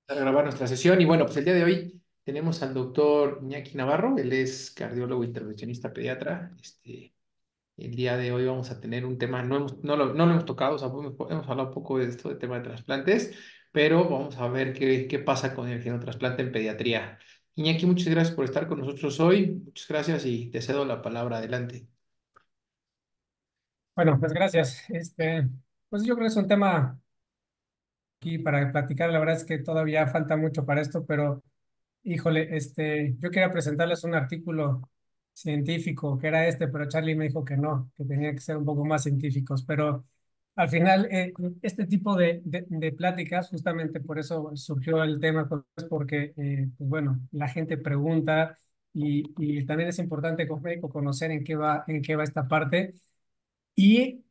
Para grabar nuestra sesión. Y bueno, pues el día de hoy tenemos al doctor Iñaki Navarro, él es cardiólogo intervencionista pediatra. El día de hoy vamos a tener un tema, no lo hemos tocado, o sea, hemos hablado un poco de esto, de tema de trasplantes, pero vamos a ver qué pasa con el genotrasplante en pediatría. Iñaki, muchas gracias por estar con nosotros hoy, muchas gracias y te cedo la palabra, adelante. Bueno, pues gracias. Pues yo creo que es un tema aquí para platicar. La verdad es que todavía falta mucho para esto, pero híjole, yo quería presentarles un artículo científico que era pero Charlie me dijo que no, que tenía que ser un poco más científicos. Pero al final, este tipo de pláticas, justamente por eso surgió el tema, pues porque, pues bueno, la gente pregunta y también es importante como médico conocer en qué va esta parte. Y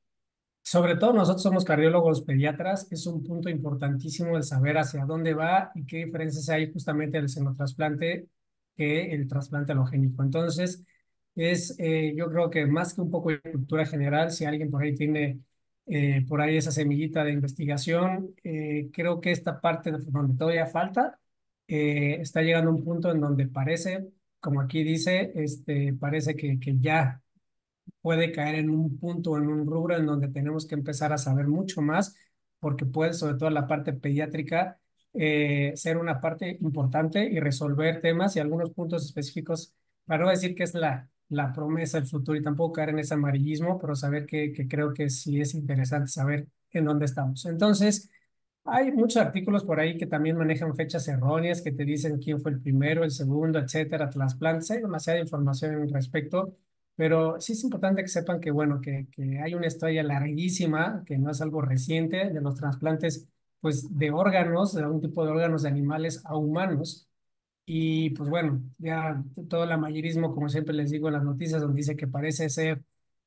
sobre todo nosotros somos cardiólogos pediatras, es un punto importantísimo el saber hacia dónde va y qué diferencias hay justamente del xenotrasplante que el trasplante alogénico. Entonces, yo creo que más que un poco de cultura general, si alguien por ahí tiene por ahí esa semillita de investigación, creo que esta parte donde todavía falta, está llegando a un punto en donde parece, como aquí dice, parece que ya puede caer en un punto, en un rubro en donde tenemos que empezar a saber mucho más, porque puede, sobre todo la parte pediátrica, ser una parte importante y resolver temas y algunos puntos específicos, para no decir que es la promesa del futuro y tampoco caer en ese amarillismo, pero saber que creo que sí es interesante saber en dónde estamos. Entonces, hay muchos artículos por ahí que también manejan fechas erróneas, que te dicen quién fue el primero, el segundo, etcétera, trasplantes. Hay demasiada información al respecto, pero sí es importante que sepan que, bueno, que hay una historia larguísima, que no es algo reciente, de los trasplantes, pues, de órganos, de algún tipo de órganos de animales a humanos. Y pues bueno, ya todo el amarillismo, como siempre les digo en las noticias, donde dice que parece ser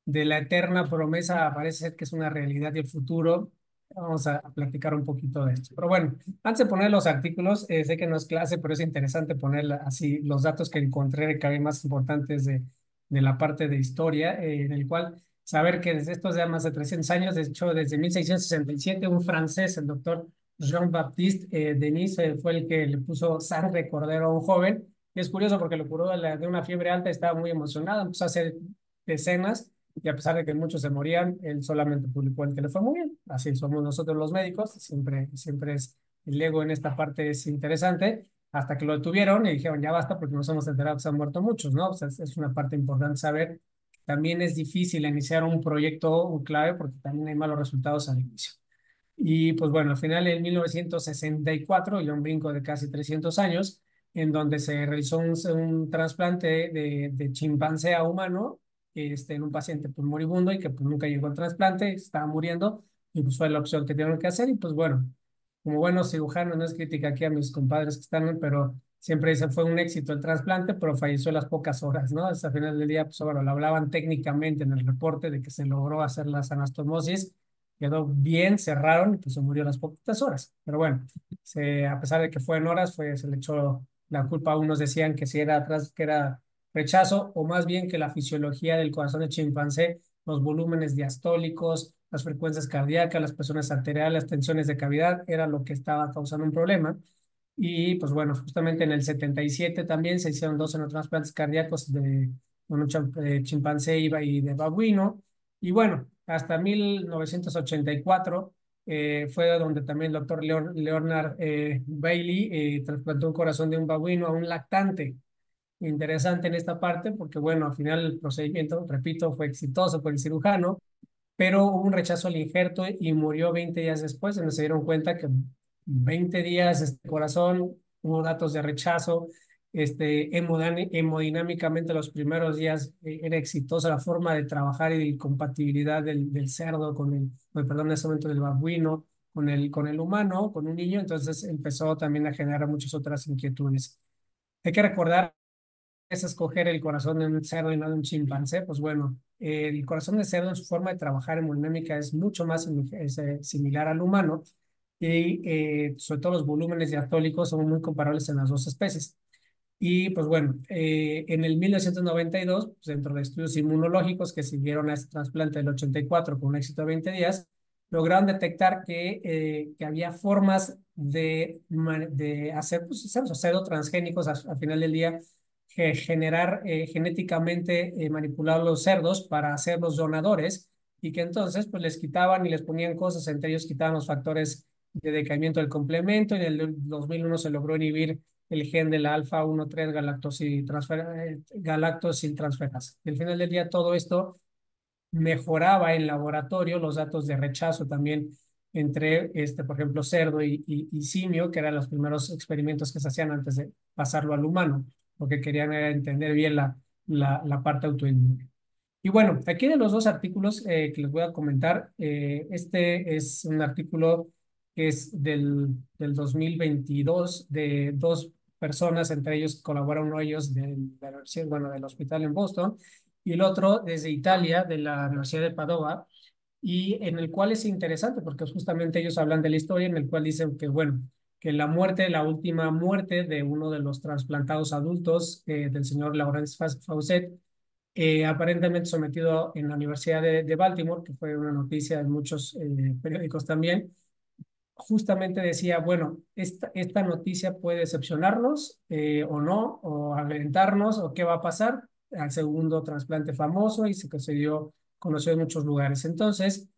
de la eterna promesa, parece ser que es una realidad y el futuro. Vamos a platicar un poquito de esto. Pero bueno, antes de poner los artículos, sé que no es clase, pero es interesante poner así los datos que encontré que hay más importantes de la parte de historia, en el cual saber que desde estos ya más de 300 años, de hecho desde 1667, un francés, el doctor Jean-Baptiste Denis, fue el que le puso sangre cordero a un joven. Y es curioso porque lo curó de una fiebre alta, estaba muy emocionado, empezó a hacer decenas y a pesar de que muchos se morían, él solamente publicó el que le fue muy bien. Así somos nosotros los médicos, siempre es el ego en esta parte es interesante, hasta que lo detuvieron y dijeron ya basta porque nos hemos enterado que se han muerto muchos, ¿no? O sea, es una parte importante saber. También es difícil iniciar un proyecto un clave porque también hay malos resultados al inicio. Y pues bueno, al final en 1964, ya un brinco de casi 300 años, en donde se realizó un trasplante de chimpancé a humano, en un paciente pues, moribundo y que pues, nunca llegó al trasplante, estaba muriendo, y pues fue la opción que tuvieron que hacer. Y pues bueno, como buenos cirujanos, no es crítica aquí a mis compadres que están, pero siempre dicen fue un éxito el trasplante, pero falleció a las pocas horas, ¿no? Hasta el final del día, pues bueno, lo hablaban técnicamente en el reporte de que se logró hacer la anastomosis, quedó bien, cerraron y pues se murió a las poquitas horas. Pero bueno, a pesar de que fue en horas, se le echó la culpa. Unos decían que si era atrás, que era rechazo, o más bien que la fisiología del corazón de chimpancé, los volúmenes diastólicos, las frecuencias cardíacas, las presiones arteriales, las tensiones de cavidad, era lo que estaba causando un problema. Y pues bueno, justamente en el 77 también se hicieron dos xenotransplantes cardíacos de un chimpancé y de babuino. Y bueno, hasta 1984 fue donde también el doctor Leonard Bailey trasplantó un corazón de un babuino a un lactante. Interesante en esta parte porque, bueno, al final el procedimiento, repito, fue exitoso por el cirujano, pero hubo un rechazo al injerto y murió 20 días después, donde se dieron cuenta que 20 días este corazón, hubo datos de rechazo, hemodinámicamente los primeros días era exitosa la forma de trabajar y de compatibilidad del cerdo perdón, en ese momento del babuino, con el humano, con un niño, entonces empezó también a generar muchas otras inquietudes. Hay que recordar es escoger el corazón de un cerdo y no de un chimpancé, pues bueno, el corazón de cerdo en su forma de trabajar hemodinámica es mucho más similar al humano y sobre todo los volúmenes diastólicos son muy comparables en las dos especies. Y pues bueno, en el 1992, pues, dentro de estudios inmunológicos que siguieron a este trasplante del 84 con un éxito de 20 días, lograron detectar que había formas de hacer pues, pseudo transgénicos al final del día, generar genéticamente manipulados los cerdos para hacerlos donadores y que entonces pues les quitaban y les ponían cosas, entre ellos quitaban los factores de decaimiento del complemento. En el 2001 se logró inhibir el gen de la alfa 1,3 galactosiltransferasa. Y al final del día todo esto mejoraba en laboratorio los datos de rechazo también entre, por ejemplo, cerdo y simio, que eran los primeros experimentos que se hacían antes de pasarlo al humano, porque querían era entender bien la parte autoinmune. Y bueno, aquí de los dos artículos que les voy a comentar, este es un artículo que es del 2022 de dos personas, entre ellos colaboran uno de ellos la universidad, bueno, del hospital en Boston, y el otro desde Italia, de la Universidad de Padova, y en el cual es interesante porque justamente ellos hablan de la historia en el cual dicen que, bueno, que la muerte, la última muerte de uno de los trasplantados adultos, del señor Laurence Faucet, aparentemente sometido en la Universidad de Baltimore, que fue una noticia en muchos periódicos también, justamente decía, bueno, esta noticia puede decepcionarnos o no, o alentarnos, o qué va a pasar al segundo trasplante famoso y se dio, conoció en muchos lugares. Entonces,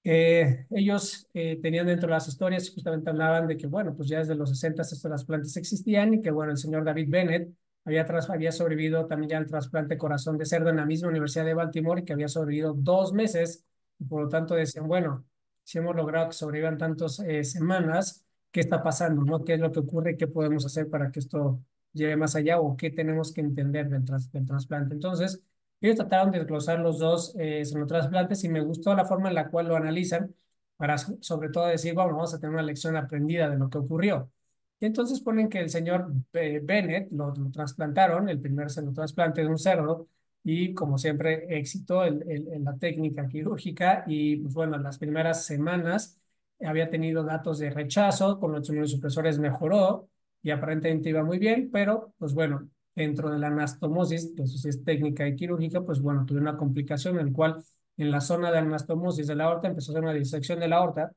ellos tenían dentro de las historias, justamente hablaban de que, bueno, pues ya desde los 60 estos trasplantes existían y que, bueno, el señor David Bennett había sobrevivido también ya al trasplante de corazón de cerdo en la misma Universidad de Baltimore y que había sobrevivido 2 meses. Y por lo tanto decían, bueno, si hemos logrado que sobrevivan tantas semanas, ¿qué está pasando? ¿No? ¿Qué es lo que ocurre? ¿Qué podemos hacer para que esto lleve más allá o qué tenemos que entender del trasplante? Entonces, ellos trataron de desglosar los dos xenotrasplantes y me gustó la forma en la cual lo analizan para sobre todo decir, bueno, vamos a tener una lección aprendida de lo que ocurrió. Y entonces ponen que el señor Bennett lo trasplantaron, el primer xenotrasplante de un cerdo, y como siempre, éxito en la técnica quirúrgica. Y pues bueno, en las primeras semanas había tenido datos de rechazo, con los inmunosupresores mejoró y aparentemente iba muy bien, pero pues bueno, dentro de la anastomosis, que eso sí es técnica y quirúrgica, pues bueno, tuve una complicación en la cual en la zona de anastomosis de la aorta empezó a hacer una disección de la aorta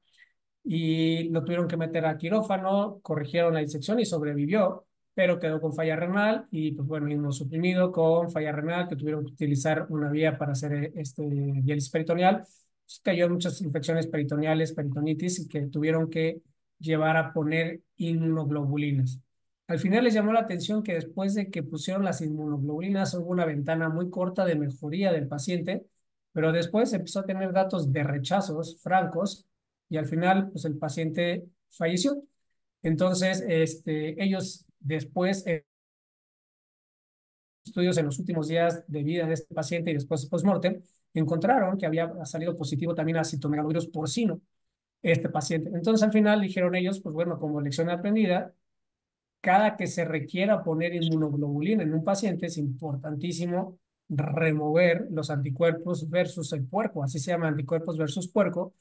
y lo tuvieron que meter a quirófano, corrigieron la disección y sobrevivió, pero quedó con falla renal y pues bueno, inmunosuprimido con falla renal, que tuvieron que utilizar una vía para hacer diálisis peritoneal. Pues, cayó en muchas infecciones peritoneales, peritonitis, y que tuvieron que llevar a poner inmunoglobulinas. Al final les llamó la atención que después de que pusieron las inmunoglobulinas hubo una ventana muy corta de mejoría del paciente, pero después empezó a tener datos de rechazos francos y al final, pues el paciente falleció. Entonces, ellos después, estudios en los últimos días de vida de este paciente y después post-mortem, encontraron que había salido positivo también a citomegalovirus porcino, este paciente. Entonces, al final dijeron ellos, pues bueno, como lección aprendida, cada que se requiera poner inmunoglobulina en un paciente es importantísimo remover los anticuerpos versus el puerco, así se llama anticuerpos versus puerco,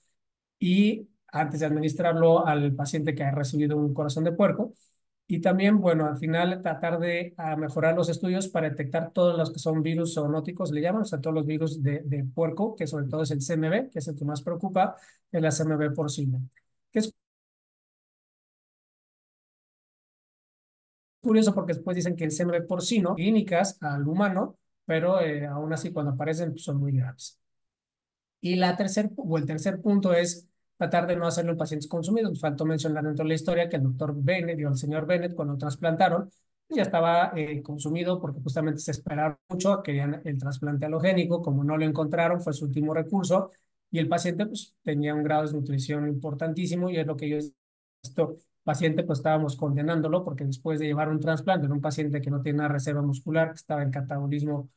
y antes de administrarlo al paciente que ha recibido un corazón de puerco. Y también, bueno, al final tratar de mejorar los estudios para detectar todos los que son virus zoonóticos, le llaman, o sea, todos los virus de puerco, que sobre todo es el CMV, que es el que más preocupa, es la CMV porcina. Que es curioso porque después dicen que el CMV porcino clínicas al humano, pero aún así cuando aparecen pues, son muy graves. Y el tercer punto es tratar de no hacerlo en pacientes consumidos. Nos faltó mencionar dentro de la historia que el doctor Bennett, o el señor Bennett, cuando trasplantaron, pues ya estaba consumido porque justamente se esperaron mucho, querían el trasplante halogénico, como no lo encontraron, fue su último recurso, y el paciente pues, tenía un grado de desnutrición importantísimo, y es lo que yo, esto paciente, pues estábamos condenándolo, porque después de llevar un trasplante en un paciente que no tiene una reserva muscular, que estaba en catabolismo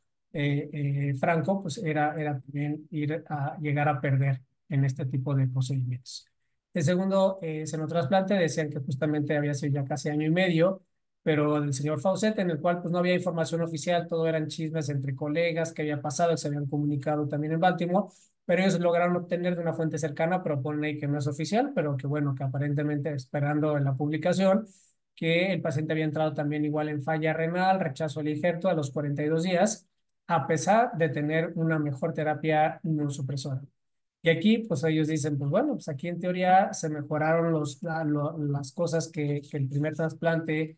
franco, pues era también llegar a perder en este tipo de procedimientos. El segundo senotrasplante decían que justamente había sido ya casi año y medio, pero del señor Faucet, en el cual pues no había información oficial, todo eran chismes entre colegas que había pasado, que se habían comunicado también en Baltimore, pero ellos lograron obtener de una fuente cercana, pero ponen ahí que no es oficial, pero que bueno, que aparentemente esperando en la publicación, que el paciente había entrado también igual en falla renal, rechazo al injerto a los 42 días, a pesar de tener una mejor terapia inmunosupresora. Y aquí, pues ellos dicen, pues bueno, pues aquí en teoría se mejoraron las cosas que el primer trasplante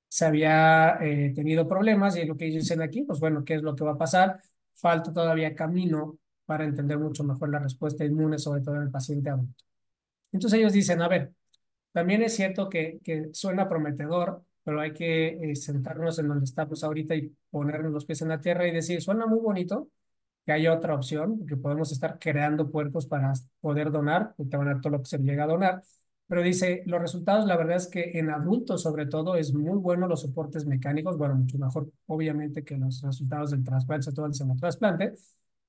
se había tenido problemas y lo que ellos dicen aquí, pues bueno, ¿qué es lo que va a pasar? Falta todavía camino para entender mucho mejor la respuesta inmune, sobre todo en el paciente adulto. Entonces ellos dicen, a ver, también es cierto que suena prometedor, pero hay que sentarnos en donde estamos ahorita y ponernos los pies en la tierra y decir, suena muy bonito, que haya otra opción, que podemos estar creando puercos para poder donar, y te van a dar todo lo que se llega a donar. Pero dice, los resultados, la verdad es que en adultos sobre todo es muy bueno los soportes mecánicos, bueno, mucho mejor obviamente que los resultados del trasplante, sobre todo el xenotrasplante,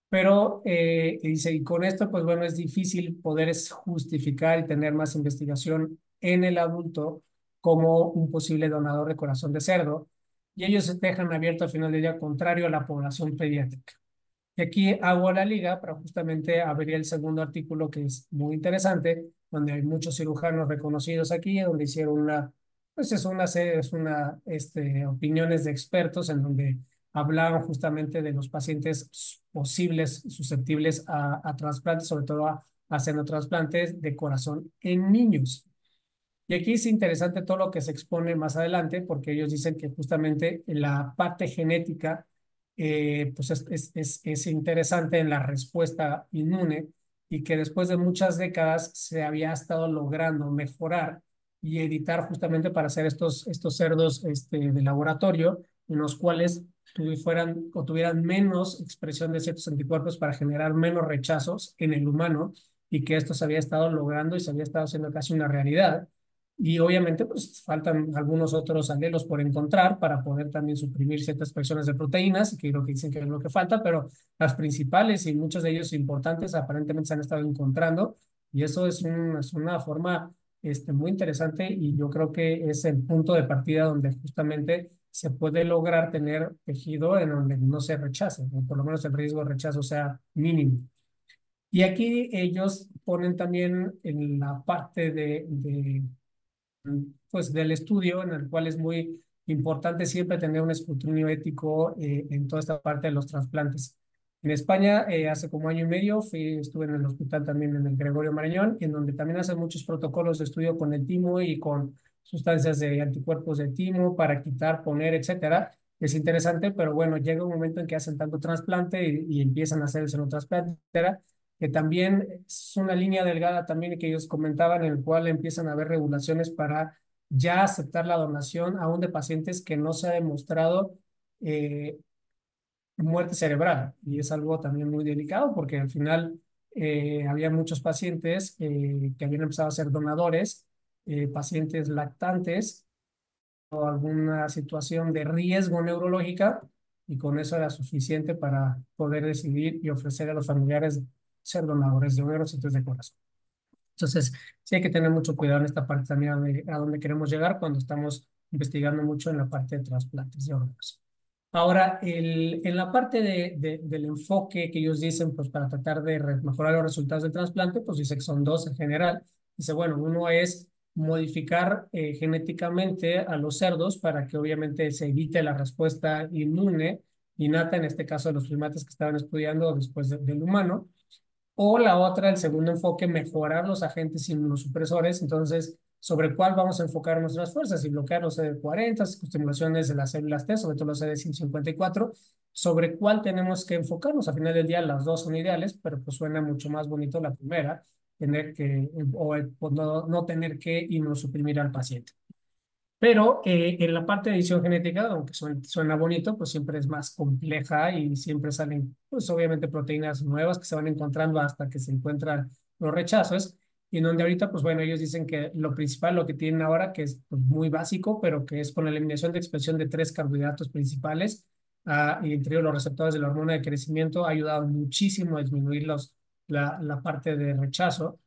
pero dice, y con esto, pues bueno, es difícil poder justificar y tener más investigación en el adulto como un posible donador de corazón de cerdo, y ellos se dejan abierto al final del día contrario a la población pediátrica. Y aquí hago la liga para justamente abrir el segundo artículo que es muy interesante, donde hay muchos cirujanos reconocidos aquí, donde hicieron pues opiniones de expertos en donde hablaron justamente de los pacientes posibles susceptibles a trasplantes, sobre todo a xenotrasplantes de corazón en niños. Y aquí es interesante todo lo que se expone más adelante, porque ellos dicen que justamente la parte genética pues es interesante en la respuesta inmune y que después de muchas décadas se había estado logrando mejorar y editar justamente para hacer estos cerdos de laboratorio, en los cuales fueran o tuvieran menos expresión de ciertos anticuerpos para generar menos rechazos en el humano y que esto se había estado logrando y se había estado haciendo casi una realidad. Y obviamente, pues faltan algunos otros alelos por encontrar para poder también suprimir ciertas expresiones de proteínas, que creo que dicen que es lo que falta, pero las principales y muchos de ellos importantes aparentemente se han estado encontrando. Y eso es una forma muy interesante y yo creo que es el punto de partida donde justamente se puede lograr tener tejido en donde no se rechace, o por lo menos el riesgo de rechazo sea mínimo. Y aquí ellos ponen también en la parte pues del estudio, en el cual es muy importante siempre tener un escrutinio ético en toda esta parte de los trasplantes. En España, hace como año y medio, estuve en el hospital también en el Gregorio Marañón, en donde también hacen muchos protocolos de estudio con el timo y con sustancias de anticuerpos de timo para quitar, poner, etcétera. Es interesante, pero bueno, llega un momento en que hacen tanto trasplante y empiezan a hacer el xenotrasplante, etcétera, que también es una línea delgada también que ellos comentaban, en el cual empiezan a haber regulaciones para ya aceptar la donación aún de pacientes que no se ha demostrado eh, muerte cerebral. Y es algo también muy delicado porque al final había muchos pacientes que habían empezado a ser donadores, pacientes lactantes o alguna situación de riesgo neurológica, y con eso era suficiente para poder decidir y ofrecer a los familiares ser donadores de órganos y de corazón. Entonces, sí hay que tener mucho cuidado en esta parte también a donde queremos llegar cuando estamos investigando mucho en la parte de trasplantes de órganos. Ahora, en la parte del enfoque que ellos dicen, pues para tratar de mejorar los resultados del trasplante, pues dice que son dos en general. Dice, bueno, uno es modificar genéticamente a los cerdos para que obviamente se evite la respuesta inmune innata, en este caso de los primates que estaban estudiando después del humano. O la otra, el segundo enfoque, mejorar los agentes inmunosupresores. Entonces, ¿sobre cuál vamos a enfocar nuestras fuerzas? Y bloquear los CD40, estimulaciones de las células T, sobre todo los CD154. ¿Sobre cuál tenemos que enfocarnos? Al final del día, las dos son ideales, pero pues suena mucho más bonito la primera, tener que, o no tener que inmunosuprimir al paciente. Pero en la parte de edición genética, aunque suena bonito, pues siempre es más compleja y siempre salen, pues obviamente proteínas nuevas que se van encontrando hasta que se encuentran los rechazos. Y en donde ahorita, pues bueno, ellos dicen que lo principal, lo que tienen ahora, que es pues, muy básico, pero que es con la eliminación de expresión de tres carbohidratos principales, y entre ellos los receptores de la hormona de crecimiento, ha ayudado muchísimo a disminuir la parte de rechazo.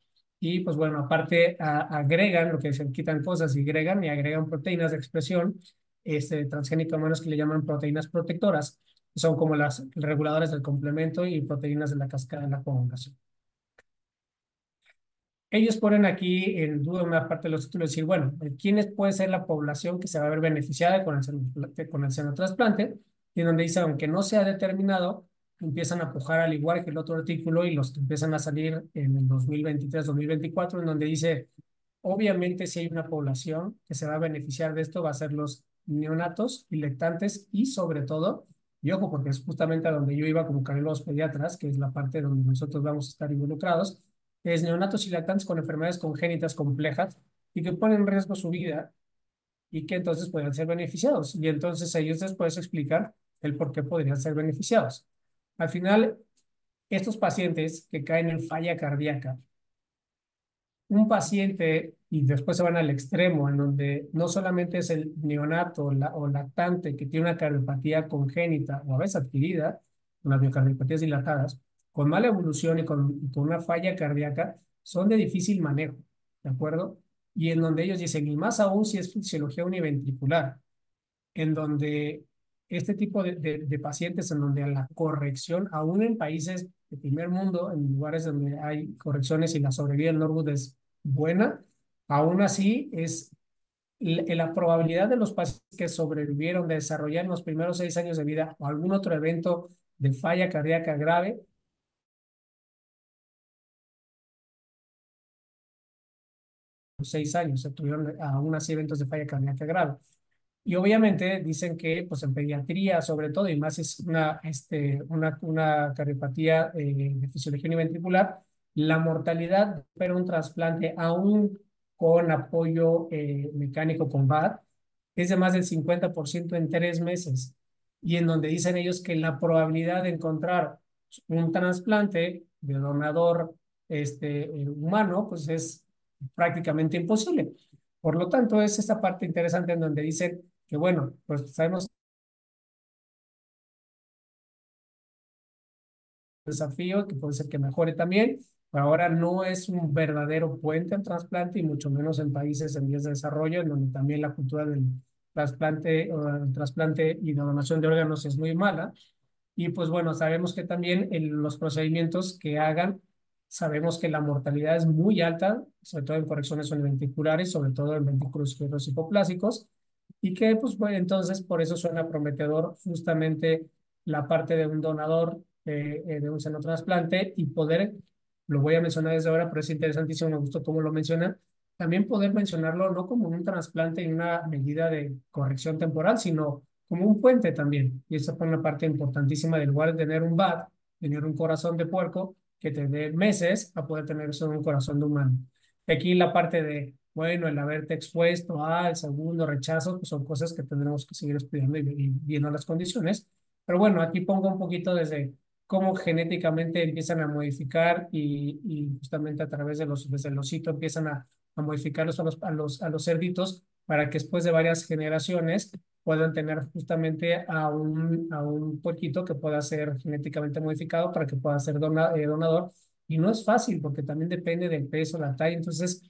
Y pues bueno, aparte agregan, lo que se quitan cosas y agregan proteínas de expresión transgénica humanos que le llaman proteínas protectoras, que son como las reguladores del complemento y proteínas de la cascada de la coagulación. Ellos ponen aquí en duda una parte de los títulos, decir, bueno, ¿quiénes puede ser la población que se va a ver beneficiada con el xenotrasplante? Y donde dice, aunque no se ha determinado, empiezan a pujar al igual que el otro artículo y los que empiezan a salir en el 2023-2024, en donde dice, obviamente si hay una población que se va a beneficiar de esto, va a ser los neonatos y lactantes y sobre todo, y ojo, porque es justamente a donde yo iba como cardiólogos pediatras, que es la parte donde nosotros vamos a estar involucrados, es neonatos y lactantes con enfermedades congénitas complejas y que ponen en riesgo su vida y que entonces podrían ser beneficiados. Y entonces ellos después explican el por qué podrían ser beneficiados. Al final, estos pacientes que caen en falla cardíaca, un paciente, y después se van al extremo, en donde no solamente es el neonato o lactante que tiene una cardiopatía congénita o a veces adquirida, unas miocardiopatías dilatadas, con mala evolución y con una falla cardíaca, son de difícil manejo, ¿de acuerdo? Y en donde ellos dicen, y más aún si es fisiología univentricular, en donde este tipo de pacientes, en donde la corrección, aún en países de primer mundo, en lugares donde hay correcciones y la sobrevida del Norwood es buena, aún así es la probabilidad de los pacientes que sobrevivieron de desarrollar en los primeros 6 años de vida o algún otro evento de falla cardíaca grave, 6 años, se tuvieron aún así eventos de falla cardíaca grave. Y obviamente dicen que pues en pediatría sobre todo, y más es una cardiopatía de fisiología univentricular, la mortalidad para un trasplante aún con apoyo mecánico con VAD es de más del 50% en 3 meses. Y en donde dicen ellos que la probabilidad de encontrar un trasplante de donador humano pues es prácticamente imposible. Por lo tanto, es esta parte interesante en donde dicen que, bueno, pues sabemos el desafío, que puede ser que mejore también, pero ahora no es un verdadero puente al trasplante y mucho menos en países en vías de desarrollo, en donde también la cultura del trasplante y la donación de órganos es muy mala. Y pues bueno, sabemos que también en los procedimientos que hagan, sabemos que la mortalidad es muy alta, sobre todo en correcciones univentriculares, sobre todo en ventrículos izquierdos hipoplásicos, y que pues bueno, entonces por eso suena prometedor justamente la parte de un donador de un senotrasplante y poder, lo voy a mencionar desde ahora, pero es interesantísimo, me gustó cómo lo menciona, también poder mencionarlo no como un trasplante y una medida de corrección temporal, sino como un puente también. Y esa fue una parte importantísima del lugar de tener un VAD, tener un corazón de puerco, que te dé meses a poder tener eso en un corazón de humano. Aquí la parte de, bueno, el haberte expuesto al segundo rechazo, pues son cosas que tendremos que seguir estudiando y viendo las condiciones. Pero bueno, aquí pongo un poquito desde cómo genéticamente empiezan a modificar y justamente a través de desde el osito empiezan a modificarlos a los cerditos para que después de varias generaciones puedan tener justamente a un puerquito que pueda ser genéticamente modificado para que pueda ser donador. Y no es fácil porque también depende del peso, la talla. Entonces,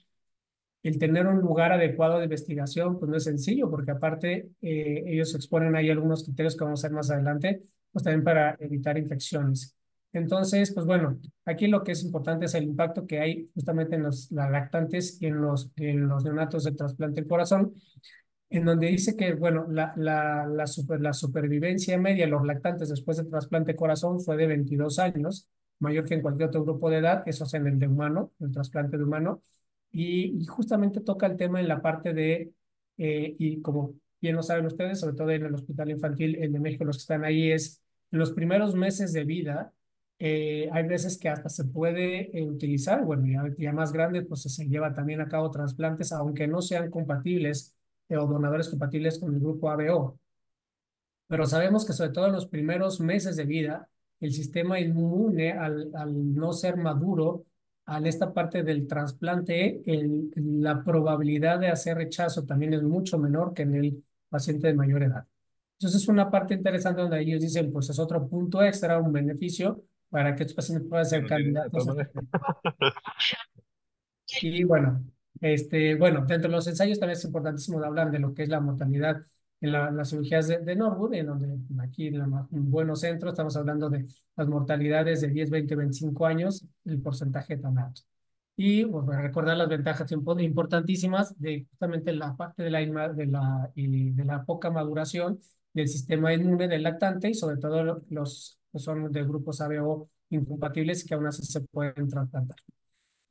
el tener un lugar adecuado de investigación, pues no es sencillo, porque aparte ellos exponen ahí algunos criterios que vamos a ver más adelante, pues también para evitar infecciones. Entonces, pues bueno, aquí lo que es importante es el impacto que hay justamente en los lactantes y en los neonatos de trasplante del corazón, en donde dice que, bueno, la supervivencia media de los lactantes después del trasplante de corazón fue de 22 años, mayor que en cualquier otro grupo de edad, eso es en el de humano, el trasplante de humano, y justamente toca el tema en la parte y como bien lo saben ustedes, sobre todo en el Hospital Infantil de México, los que están ahí, es en los primeros meses de vida, hay veces que hasta se puede utilizar, bueno, ya más grande, pues se lleva también a cabo trasplantes, aunque no sean compatibles o donadores compatibles con el grupo ABO. Pero sabemos que sobre todo en los primeros meses de vida, el sistema inmune, al no ser maduro, en esta parte del trasplante, la probabilidad de hacer rechazo también es mucho menor que en el paciente de mayor edad. Entonces es una parte interesante donde ellos dicen, pues es otro punto extra, un beneficio para que estos pacientes puedan ser No tiene de candidatos todas a maneras. y bueno, bueno, dentro de los ensayos también es importantísimo hablar de lo que es la mortalidad en las cirugías de Norwood, en donde aquí en un buenos centros estamos hablando de las mortalidades de 10, 20, 25 años, el porcentaje tan alto. Y bueno, recordar las ventajas importantísimas de justamente la parte de la poca maduración del sistema inmune del lactante y sobre todo los que son de grupos ABO incompatibles que aún así se pueden trasplantar.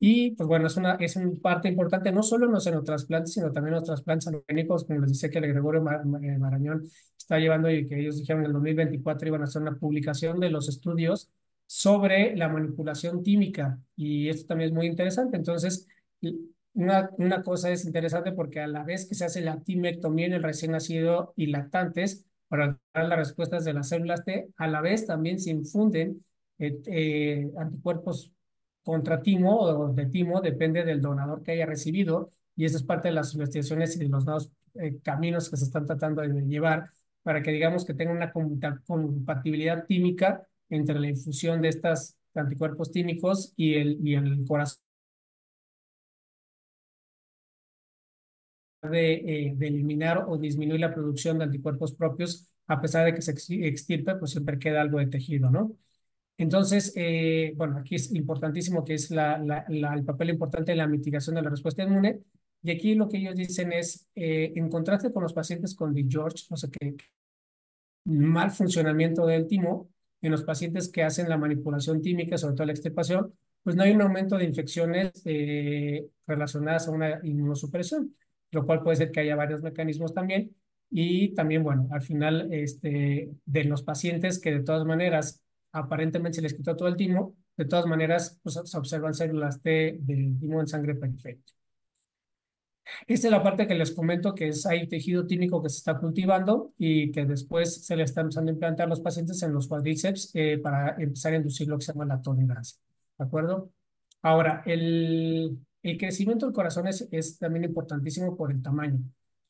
Y pues bueno, es una parte importante no solo en los xenotrasplantes, sino también en los trasplantes alogénicos, como les decía que el Gregorio Marañón está llevando y que ellos dijeron en el 2024 iban a hacer una publicación de los estudios sobre la manipulación tímica. Y esto también es muy interesante. Entonces, una cosa es interesante porque a la vez que se hace la timectomía en el recién nacido y lactantes, para dar las respuestas de las células T, a la vez también se infunden anticuerpos contra timo o de timo, depende del donador que haya recibido, y esa es parte de las investigaciones y de los nuevos caminos que se están tratando de llevar para que digamos que tenga una compatibilidad tímica entre la infusión de estos anticuerpos tímicos y el corazón de eliminar o disminuir la producción de anticuerpos propios, a pesar de que se extirpe, pues siempre queda algo de tejido, ¿no? Entonces, bueno, aquí es importantísimo que es el papel importante en la mitigación de la respuesta inmune. Y aquí lo que ellos dicen es, en contraste con los pacientes con George, o sea, que mal funcionamiento del timo, en los pacientes que hacen la manipulación tímica, sobre todo la extirpación, pues no hay un aumento de infecciones relacionadas a una inmunosupresión, lo cual puede ser que haya varios mecanismos también. Y también, bueno, al final, de los pacientes que de todas maneras aparentemente se les quitó todo el timo, de todas maneras, pues se observan células T del timo en sangre periférica. Esta es la parte que les comento que es hay tejido tímico que se está cultivando y que después se le está empezando a implantar a los pacientes en los cuádriceps para empezar a inducir lo que se llama la tolerancia. ¿De acuerdo? Ahora, el crecimiento del corazón es también importantísimo por el tamaño.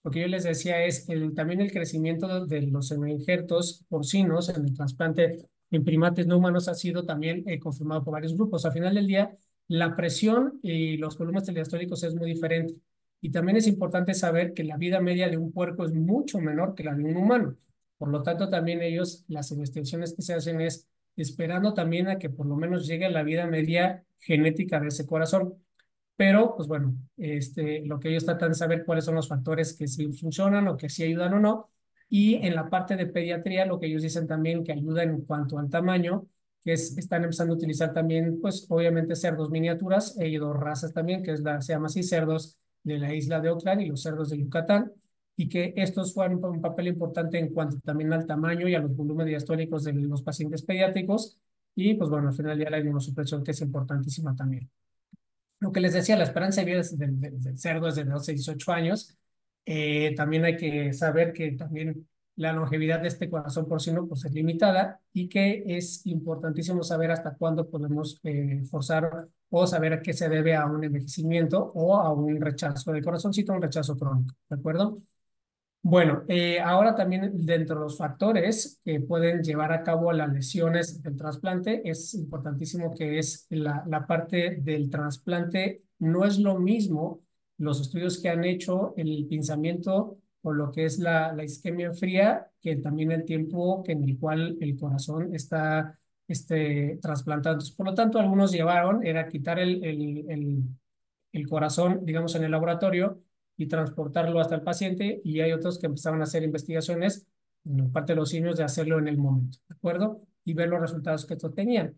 Lo que yo les decía es también el crecimiento de los injertos porcinos en el trasplante en primates no humanos ha sido también confirmado por varios grupos. Al final del día, la presión y los volúmenes diastólicos es muy diferente. Y también es importante saber que la vida media de un puerco es mucho menor que la de un humano. Por lo tanto, también ellos, las investigaciones que se hacen es esperando también a que por lo menos llegue a la vida media genética de ese corazón. Pero, pues bueno, lo que ellos tratan de saber cuáles son los factores que sí funcionan o que sí ayudan o no. Y en la parte de pediatría, lo que ellos dicen también que ayuda en cuanto al tamaño, que están empezando a utilizar también, pues obviamente cerdos miniaturas, y dos razas también, que se llama así, cerdos de la isla de Oakland y los cerdos de Yucatán, y que estos fueron un papel importante en cuanto también al tamaño y a los volúmenes diastólicos de los pacientes pediátricos, y pues bueno, al final ya la inmunosupresión que es importantísima también. Lo que les decía, la esperanza de vida del cerdo es de 12 a 18 años. También hay que saber que también la longevidad de este corazón porcino pues, es limitada y que es importantísimo saber hasta cuándo podemos forzar o saber a qué se debe a un envejecimiento o a un rechazo del corazoncito, un rechazo crónico, ¿de acuerdo? Bueno, ahora también dentro de los factores que pueden llevar a cabo las lesiones del trasplante, es importantísimo que es la parte del trasplante. No es lo mismo los estudios que han hecho el pinzamiento o lo que es la isquemia fría, que también el tiempo en el cual el corazón está trasplantado. Entonces, por lo tanto, algunos llevaron, era quitar el corazón, digamos, en el laboratorio y transportarlo hasta el paciente, y hay otros que empezaron a hacer investigaciones en parte de los simios de hacerlo en el momento, ¿de acuerdo? Y ver los resultados que esto tenían.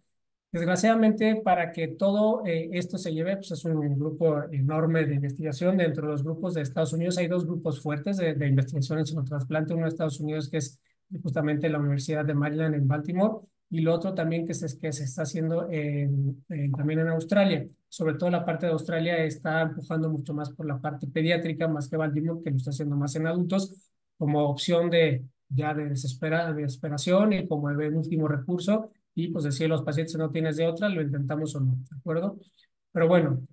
Desgraciadamente, para que todo esto se lleve, pues es un grupo enorme de investigación. Dentro de los grupos de Estados Unidos hay dos grupos fuertes de investigación en xenotrasplante. Uno de Estados Unidos, que es justamente la Universidad de Maryland en Baltimore, y lo otro también que se está haciendo también en Australia. Sobre todo la parte de Australia está empujando mucho más por la parte pediátrica, más que Baltimore, que lo está haciendo más en adultos, como opción de ya de desesperación y como el último recurso y pues decir a los pacientes si no tienes de otra, lo intentamos o no, ¿de acuerdo? Pero bueno,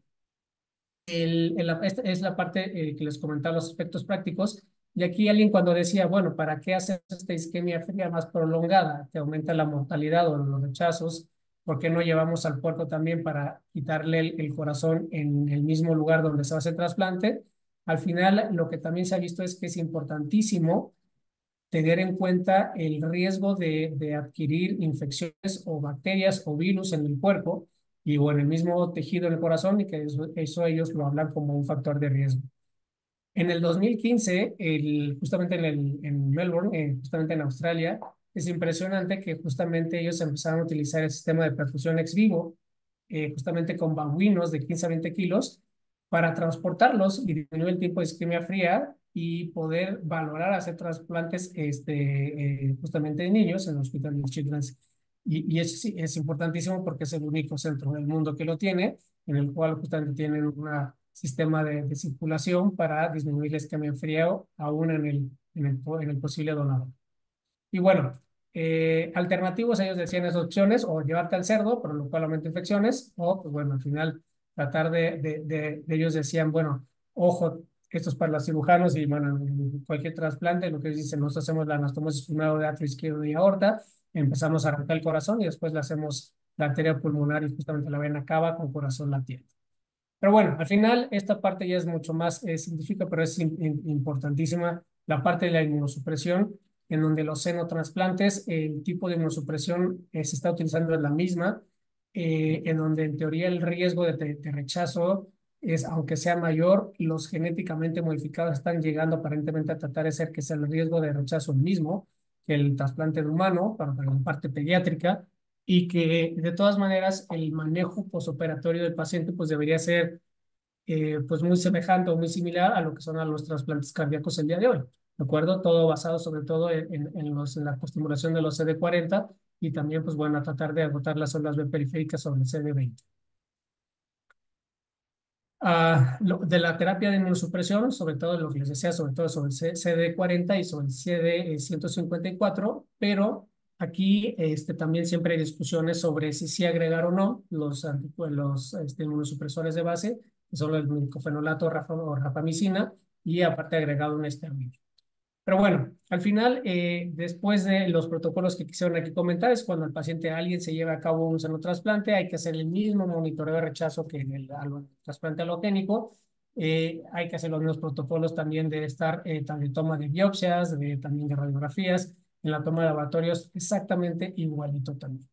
esta es la parte que les comentaba, los aspectos prácticos. Y aquí alguien cuando decía, bueno, ¿para qué hacer esta isquemia fría más prolongada? Que aumenta la mortalidad o los rechazos. ¿Por qué no llevamos al puerco también para quitarle el corazón en el mismo lugar donde se hace el trasplante? Al final, lo que también se ha visto es que es importantísimo tener en cuenta el riesgo de adquirir infecciones o bacterias o virus en el cuerpo o en el mismo tejido del corazón y que eso ellos lo hablan como un factor de riesgo. En el 2015, justamente en Melbourne, justamente en Australia, es impresionante que justamente ellos empezaron a utilizar el sistema de perfusión ex vivo, justamente con babuinos de 15 a 20 kilos, para transportarlos y disminuir el tiempo de isquemia fría y poder valorar hacer trasplantes justamente de niños en el Hospital de Children's. Y eso sí, es importantísimo porque es el único centro del mundo que lo tiene, en el cual justamente tienen un sistema de circulación para disminuir la isquemia frío aún en el posible donador. Y bueno, alternativos, ellos decían esas opciones, o llevarte al cerdo, pero lo cual aumenta infecciones, o pues bueno, al final tratar ellos decían, bueno, ojo, esto es para los cirujanos y bueno, en cualquier trasplante, lo que ellos dicen, nosotros hacemos la anastomosis primero de atrio izquierdo y aorta, empezamos a arrancar el corazón y después le hacemos la arteria pulmonar y justamente la vena cava con corazón latiente. Pero bueno, al final esta parte ya es mucho más científica, pero es importantísima la parte de la inmunosupresión, en donde los xenotransplantes, el tipo de inmunosupresión se está utilizando es la misma, en donde en teoría el riesgo de rechazo es, aunque sea mayor, los genéticamente modificados están llegando aparentemente a tratar de ser que sea el riesgo de rechazo el mismo que el trasplante de humano para la parte pediátrica y que de todas maneras el manejo posoperatorio del paciente pues debería ser pues muy semejante o muy similar a lo que son a los trasplantes cardíacos el día de hoy, ¿de acuerdo? Todo basado sobre todo en la estimulación de los CD40 y también pues bueno, a tratar de agotar las células B periféricas sobre el CD20. De la terapia de inmunosupresión, sobre todo lo que les decía, sobre todo sobre el CD40 y sobre el CD154, pero aquí también siempre hay discusiones sobre si sí agregar o no los inmunosupresores de base, que son el micofenolato o rapamicina, y aparte agregado un esteroide. Pero bueno, al final, después de los protocolos que quisieron aquí comentar, es cuando el paciente, alguien se lleva a cabo un senotrasplante, hay que hacer el mismo monitoreo de rechazo que en el trasplante halogénico. Hay que hacer los mismos protocolos también de estar, también toma de biopsias, también de radiografías, en la toma de laboratorios, exactamente igualito también.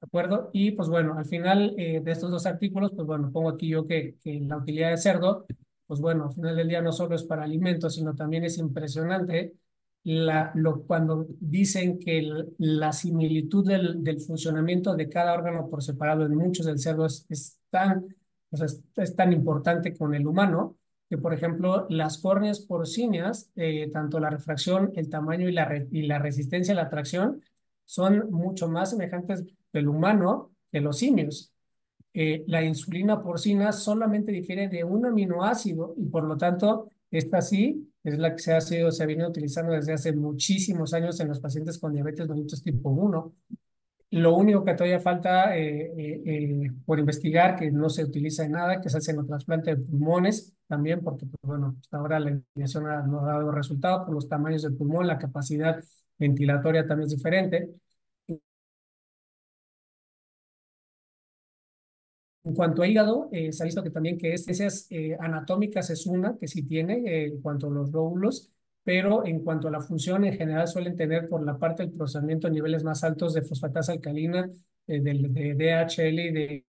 ¿De acuerdo? Y pues bueno, al final de estos dos artículos, pues bueno, pongo aquí yo que la utilidad de cerdo, pues bueno, al final del día no solo es para alimentos, sino también es impresionante cuando dicen que la similitud del funcionamiento de cada órgano por separado en muchos del cerdo es tan, o sea, es tan importante con el humano, que por ejemplo las córneas porcinas, tanto la refracción, el tamaño y la resistencia a la tracción, son mucho más semejantes del humano que los simios. La insulina porcina solamente difiere de un aminoácido y por lo tanto esta sí es la que se ha venido utilizando desde hace muchísimos años en los pacientes con diabetes mellitus tipo 1. Lo único que todavía falta por investigar, que no se utiliza en nada, que es el xenotrasplante de pulmones también, porque pues, bueno, hasta ahora la investigación no ha dado resultado por los tamaños del pulmón, la capacidad ventilatoria también es diferente. En cuanto a hígado, se ha visto que también que esas anatómicas es una que sí tiene en cuanto a los lóbulos, pero en cuanto a la función en general suelen tener por la parte del procesamiento niveles más altos de fosfatasa alcalina, de DHL y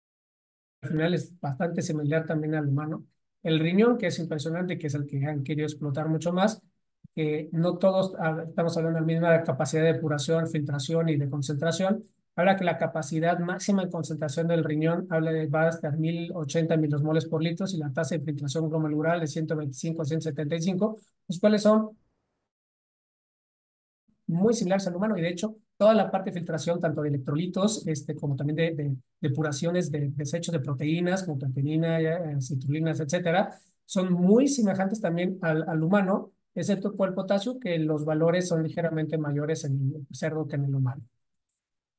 al final es bastante similar también al humano. El riñón, que es impresionante, que es el que han querido explotar mucho más, que no todos estamos hablando de la misma capacidad de depuración, filtración y de concentración. Habla que la capacidad máxima de concentración del riñón va hasta 1080 milosmoles por litro y la tasa de filtración glomerular de 125 a 175, los cuales son muy similares al humano y de hecho toda la parte de filtración, tanto de electrolitos como también de depuraciones de desechos de proteínas, como proteína, citrullinas, etcétera, son muy semejantes también al humano, excepto por el potasio, que los valores son ligeramente mayores en el cerdo que en el humano.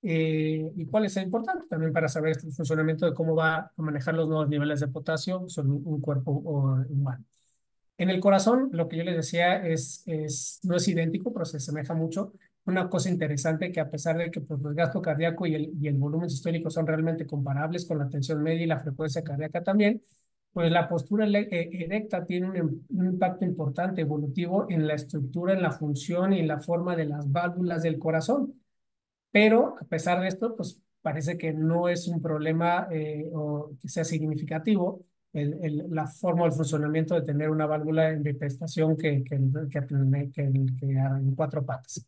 ¿Y cuál es importante? También para saber el funcionamiento de cómo va a manejar los nuevos niveles de potasio sobre un cuerpo humano. En el corazón, lo que yo les decía no es idéntico, pero se asemeja mucho. Una cosa interesante que a pesar de que pues, el gasto cardíaco y el volumen sistólico son realmente comparables con la tensión media y la frecuencia cardíaca también, pues la postura erecta tiene un impacto importante evolutivo en la estructura, en la función y en la forma de las válvulas del corazón. Pero a pesar de esto, pues parece que no es un problema o que sea significativo la forma o el funcionamiento de tener una válvula en bipestación que en cuatro patas.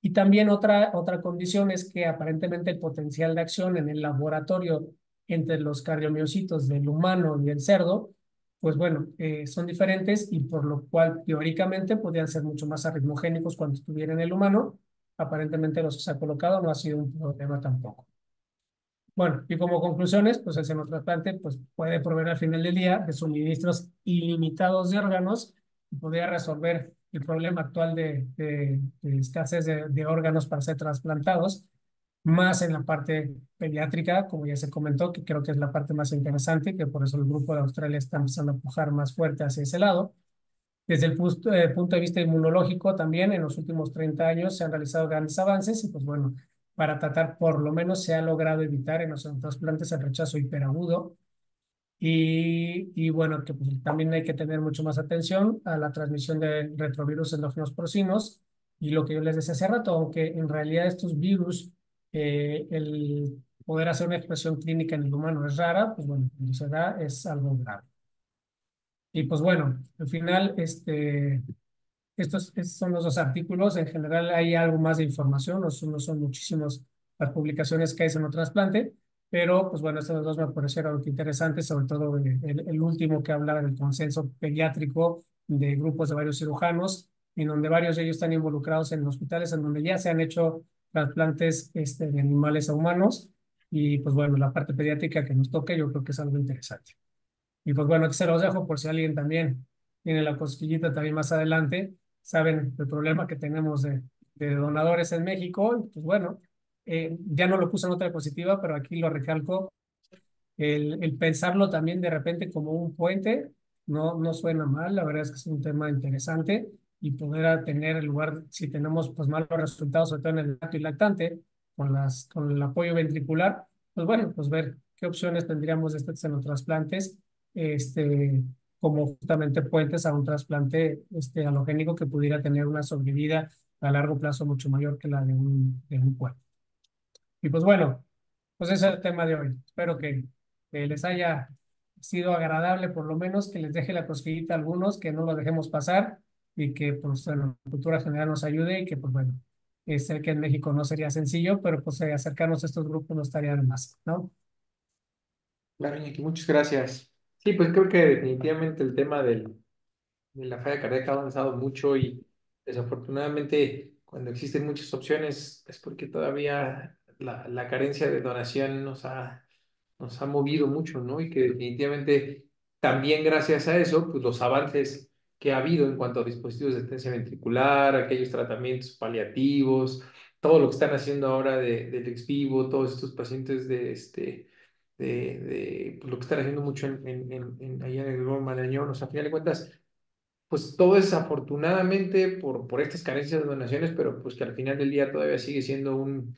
Y también otra condición es que aparentemente el potencial de acción en el laboratorio entre los cardiomiocitos del humano y el cerdo, pues bueno, son diferentes y por lo cual teóricamente podrían ser mucho más arritmogénicos cuando estuvieran en el humano. Aparentemente los que se ha colocado no ha sido un problema tampoco. Bueno, y como conclusiones, pues el xenotrasplante pues, puede proveer al final del día de suministros ilimitados de órganos y podría resolver el problema actual de escasez de órganos para ser trasplantados, más en la parte pediátrica, como ya se comentó, que creo que es la parte más interesante, que por eso el grupo de Australia está empezando a empujar más fuerte hacia ese lado. Desde el punto de vista inmunológico también en los últimos 30 años se han realizado grandes avances y pues bueno, para tratar por lo menos se ha logrado evitar en los trasplantes el rechazo hiperagudo y bueno, que pues, también hay que tener mucho más atención a la transmisión de retrovirus endógenos porcinos y lo que yo les decía hace rato, aunque en realidad estos virus, el poder hacer una expresión clínica en el humano es rara, pues bueno, cuando se da es algo grave. Y pues bueno, al final, estos son los dos artículos. En general hay algo más de información, no son muchísimas las publicaciones que hay en el trasplante, pero pues bueno, estos dos me parecieron interesantes, sobre todo el último que habla del consenso pediátrico de grupos de varios cirujanos, en donde varios de ellos están involucrados en hospitales en donde ya se han hecho trasplantes de animales a humanos. Y pues bueno, la parte pediátrica que nos toca yo creo que es algo interesante. Y pues bueno, aquí se los dejo por si alguien también tiene la cosquillita también más adelante. Saben el problema que tenemos de donadores en México. Y pues bueno, ya no lo puse en otra diapositiva, pero aquí lo recalco. El pensarlo también de repente como un puente no suena mal. La verdad es que es un tema interesante y poder tener el lugar, si tenemos pues malos resultados, sobre todo en el lacto y lactante, con el apoyo ventricular, pues bueno, pues ver qué opciones tendríamos de estos xenotrasplantes este, como justamente puentes a un trasplante halogénico que pudiera tener una sobrevida a largo plazo mucho mayor que la de un cuerpo. Y pues bueno, pues ese es el tema de hoy. Espero que les haya sido agradable, por lo menos que les deje la cosquillita a algunos, que no lo dejemos pasar y que pues en la cultura general nos ayude y que pues bueno, sé que en México no sería sencillo, pero pues acercarnos a estos grupos no estaría de más, ¿no? Claro, Iñaki, muchas gracias. Sí, pues creo que definitivamente el tema de la falla cardíaca ha avanzado mucho y desafortunadamente cuando existen muchas opciones es porque todavía la carencia de donación nos ha movido mucho, ¿no? Y que definitivamente también gracias a eso, pues los avances que ha habido en cuanto a dispositivos de asistencia ventricular, aquellos tratamientos paliativos, todo lo que están haciendo ahora del ex vivo, todos estos pacientes pues, lo que están haciendo mucho allá en el Grupo Marañón, o sea, a final de cuentas pues todo es afortunadamente por estas carencias de donaciones, pero pues que al final del día todavía sigue siendo un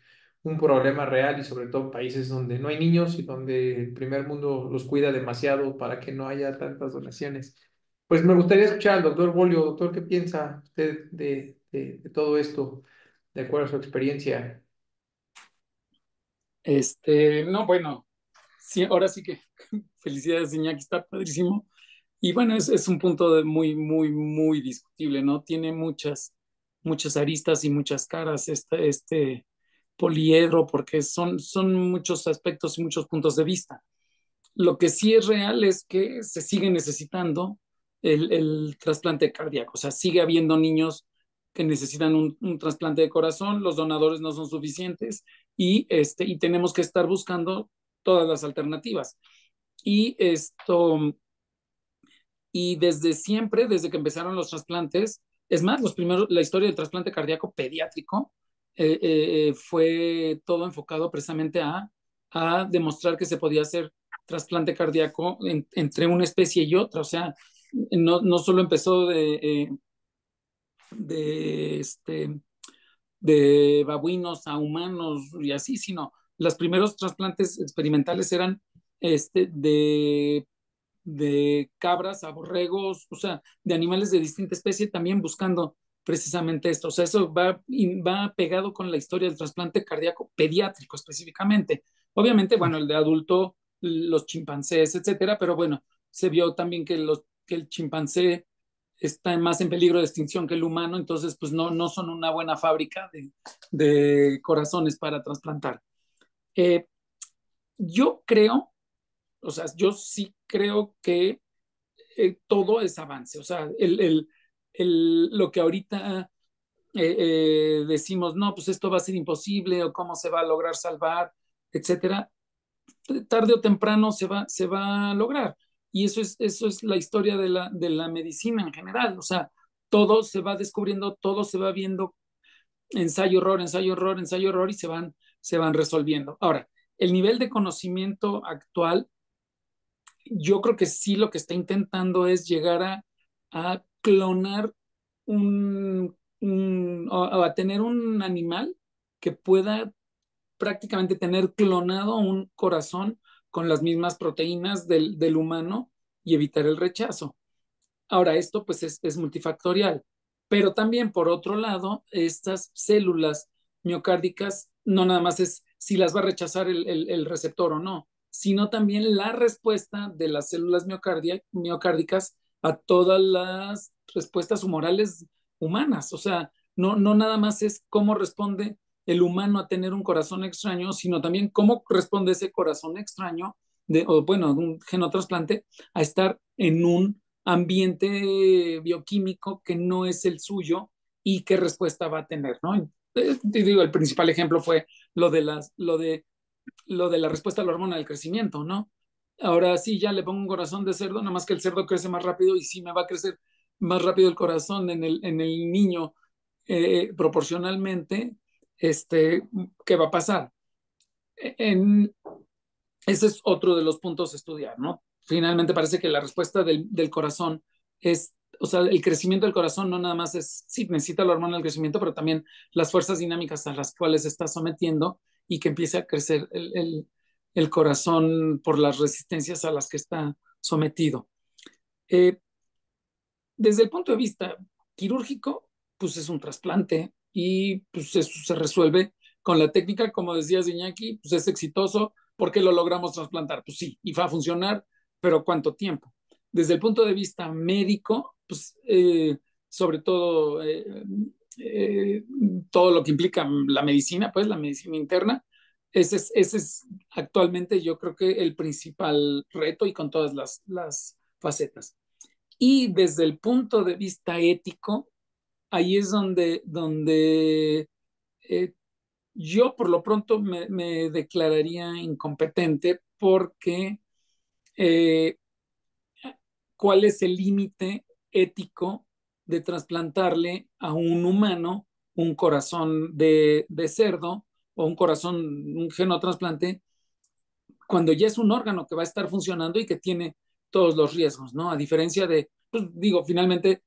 problema real y sobre todo en países donde no hay niños y donde el primer mundo los cuida demasiado para que no haya tantas donaciones. Pues me gustaría escuchar al doctor Bolio. Doctor, ¿qué piensa usted de todo esto, de acuerdo a su experiencia? No, bueno, sí, ahora sí que felicidades, Iñaki, está padrísimo. Y bueno, es un punto muy, muy, muy discutible, ¿no? Tiene muchas aristas y muchas caras este poliedro, porque son muchos aspectos y muchos puntos de vista. Lo que sí es real es que se sigue necesitando el trasplante cardíaco, o sea, sigue habiendo niños que necesitan un trasplante de corazón, los donadores no son suficientes y tenemos que estar buscando todas las alternativas. Y y desde siempre, desde que empezaron los trasplantes, es más, la historia del trasplante cardíaco pediátrico fue todo enfocado precisamente a demostrar que se podía hacer trasplante cardíaco entre una especie y otra. O sea, no solo empezó de, este, de babuinos a humanos y así, sino los primeros trasplantes experimentales eran de cabras a borregos, o sea, de animales de distinta especie, también buscando precisamente esto. O sea, eso va pegado con la historia del trasplante cardíaco pediátrico específicamente. Obviamente, bueno, el de adulto, los chimpancés, etcétera, pero bueno, se vio también que el chimpancé está más en peligro de extinción que el humano, entonces pues no son una buena fábrica de corazones para trasplantar. Eh, yo creo, o sea, yo sí creo que todo es avance, o sea, lo que ahorita decimos, no, pues esto va a ser imposible o cómo se va a lograr salvar, etcétera, tarde o temprano se va a lograr. Y eso es la historia de la medicina en general. O sea, todo se va descubriendo, todo se va viendo ensayo, error, ensayo, error, ensayo, error y se van resolviendo. Ahora, el nivel de conocimiento actual, yo creo que sí lo que está intentando es llegar a clonar a tener un animal que pueda prácticamente tener clonado un corazón con las mismas proteínas del humano y evitar el rechazo. Ahora, esto pues es multifactorial, pero también por otro lado, estas células miocárdicas no nada más es si las va a rechazar el receptor o no, sino también la respuesta de las células miocárdicas a todas las respuestas humorales humanas. O sea, no nada más es cómo responde el humano a tener un corazón extraño, sino también cómo responde ese corazón extraño, o bueno, un genotrasplante, a estar en un ambiente bioquímico que no es el suyo y qué respuesta va a tener, ¿no? Te digo, el principal ejemplo fue lo de la respuesta a la hormona del crecimiento, ¿no? Ahora sí, ya le pongo un corazón de cerdo, nada más que el cerdo crece más rápido y sí me va a crecer más rápido el corazón en el niño proporcionalmente, ¿qué va a pasar? En, ese es otro de los puntos a estudiar, ¿no? Finalmente parece que la respuesta del corazón es, o sea, el crecimiento del corazón no nada más es, sí, necesita la hormona del crecimiento, pero también las fuerzas dinámicas a las cuales se está sometiendo y que empiece a crecer el corazón por las resistencias a las que está sometido. Eh, Desde el punto de vista quirúrgico, pues es un trasplante y pues eso se resuelve con la técnica, como decías Iñaki, pues es exitoso porque lo logramos trasplantar. Pues sí, y va a funcionar, pero ¿cuánto tiempo? Desde el punto de vista médico, pues sobre todo eh, todo lo que implica la medicina, pues la medicina interna, ese es actualmente yo creo que el principal reto y con todas las facetas. Y desde el punto de vista ético, ahí es donde yo por lo pronto me declararía incompetente porque eh, ¿cuál es el límite ético de trasplantarle a un humano un corazón de cerdo o un corazón, un genotrasplante, cuando ya es un órgano que va a estar funcionando y que tiene todos los riesgos, ¿no? A diferencia de, pues digo, finalmente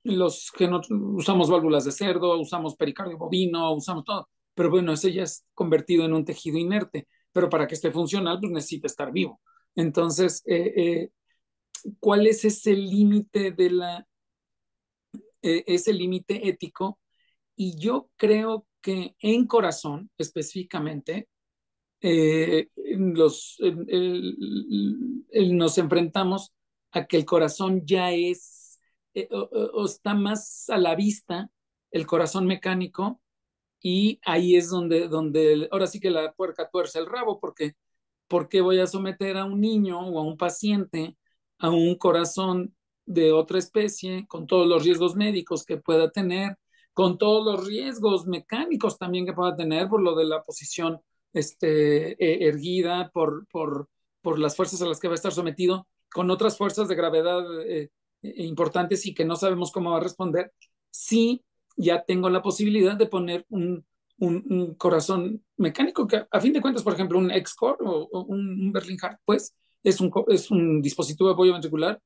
usamos válvulas de cerdo, usamos pericardio bovino, usamos todo, pero bueno, eso ya es convertido en un tejido inerte, pero para que esté funcional, pues necesita estar vivo. Entonces, ¿cuál es ese límite ese límite ético? Y yo creo que en corazón, específicamente, nos enfrentamos a que el corazón ya es, o está más a la vista, el corazón mecánico, y ahí es donde ahora sí que la puerca tuerce el rabo, porque ¿por qué voy a someter a un niño o a un paciente a un corazón de otra especie con todos los riesgos médicos que pueda tener, con todos los riesgos mecánicos también que pueda tener por lo de la posición erguida, por las fuerzas a las que va a estar sometido, con otras fuerzas de gravedad importantes y que no sabemos cómo va a responder? Sí, ya tengo la posibilidad de poner un corazón mecánico que a fin de cuentas, por ejemplo, un X-Core o un Berlin Heart, pues es un dispositivo de apoyo ventricular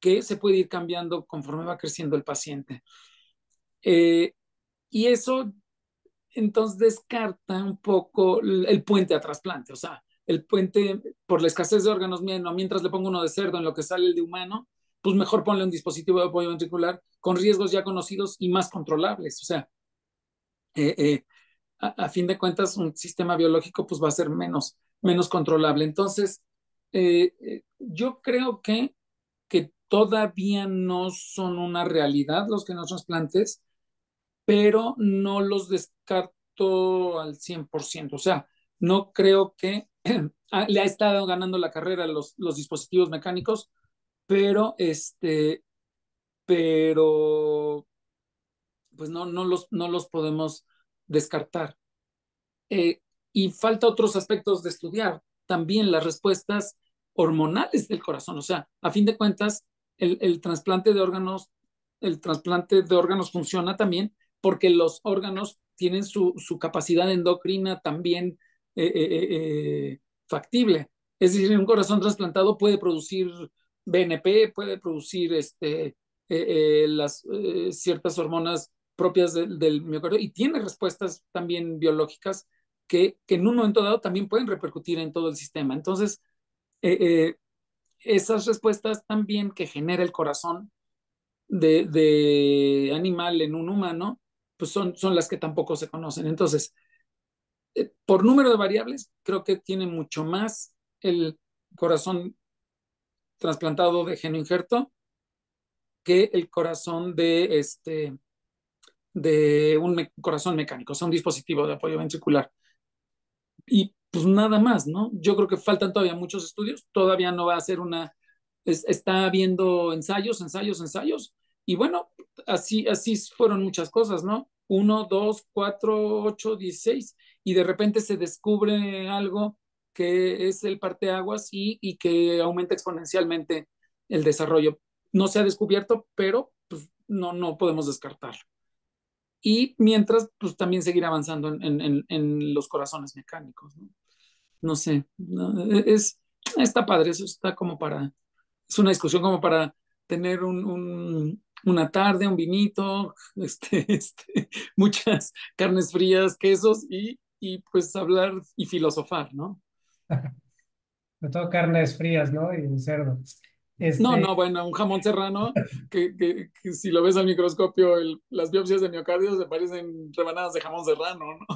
que se puede ir cambiando conforme va creciendo el paciente. Y eso entonces descarta un poco el puente a trasplante, o sea, el puente por la escasez de órganos, no, mientras le pongo uno de cerdo en lo que sale el de humano, pues mejor ponle un dispositivo de apoyo ventricular con riesgos ya conocidos y más controlables, o sea, eh, eh, a fin de cuentas un sistema biológico pues va a ser menos controlable. Entonces, Yo creo que todavía no son una realidad los genotrasplantes, pero no los descarto al 100%. O sea, no creo que le ha estado ganando la carrera a los dispositivos mecánicos, pero pero pues no los podemos descartar. Eh, y falta otros aspectos de estudiar. También las respuestas hormonales del corazón. O sea, a fin de cuentas, el trasplante de órganos, el trasplante de órganos funciona también porque los órganos tienen su capacidad endocrina también factible. Es decir, un corazón trasplantado puede producir BNP, puede producir las ciertas hormonas propias del miocardio y tiene respuestas también biológicas que en un momento dado también pueden repercutir en todo el sistema. Entonces, eh, eh, esas respuestas también que genera el corazón de animal en un humano, pues son las que tampoco se conocen. Entonces, por número de variables, creo que tiene mucho más el corazón trasplantado de genoinjerto que el corazón de un corazón mecánico, o sea, un dispositivo de apoyo ventricular. Y pues nada más, ¿no? Yo creo que faltan todavía muchos estudios, todavía no va a ser está habiendo ensayos, ensayos, ensayos, y bueno, así fueron muchas cosas, ¿no? Uno, dos, cuatro, ocho, 16, y de repente se descubre algo que es el parteaguas y que aumenta exponencialmente el desarrollo. No se ha descubierto, pero pues, no podemos descartarlo. Y mientras, pues también seguir avanzando en los corazones mecánicos, ¿no? No sé, no, está padre, eso está como es una discusión como para tener una tarde, un vinito, muchas carnes frías, quesos y pues hablar y filosofar, ¿no? De todo carnes frías, ¿no? Y cerdo. No, bueno, un jamón serrano que si lo ves al microscopio, las biopsias de miocardio se parecen rebanadas de jamón serrano, ¿no?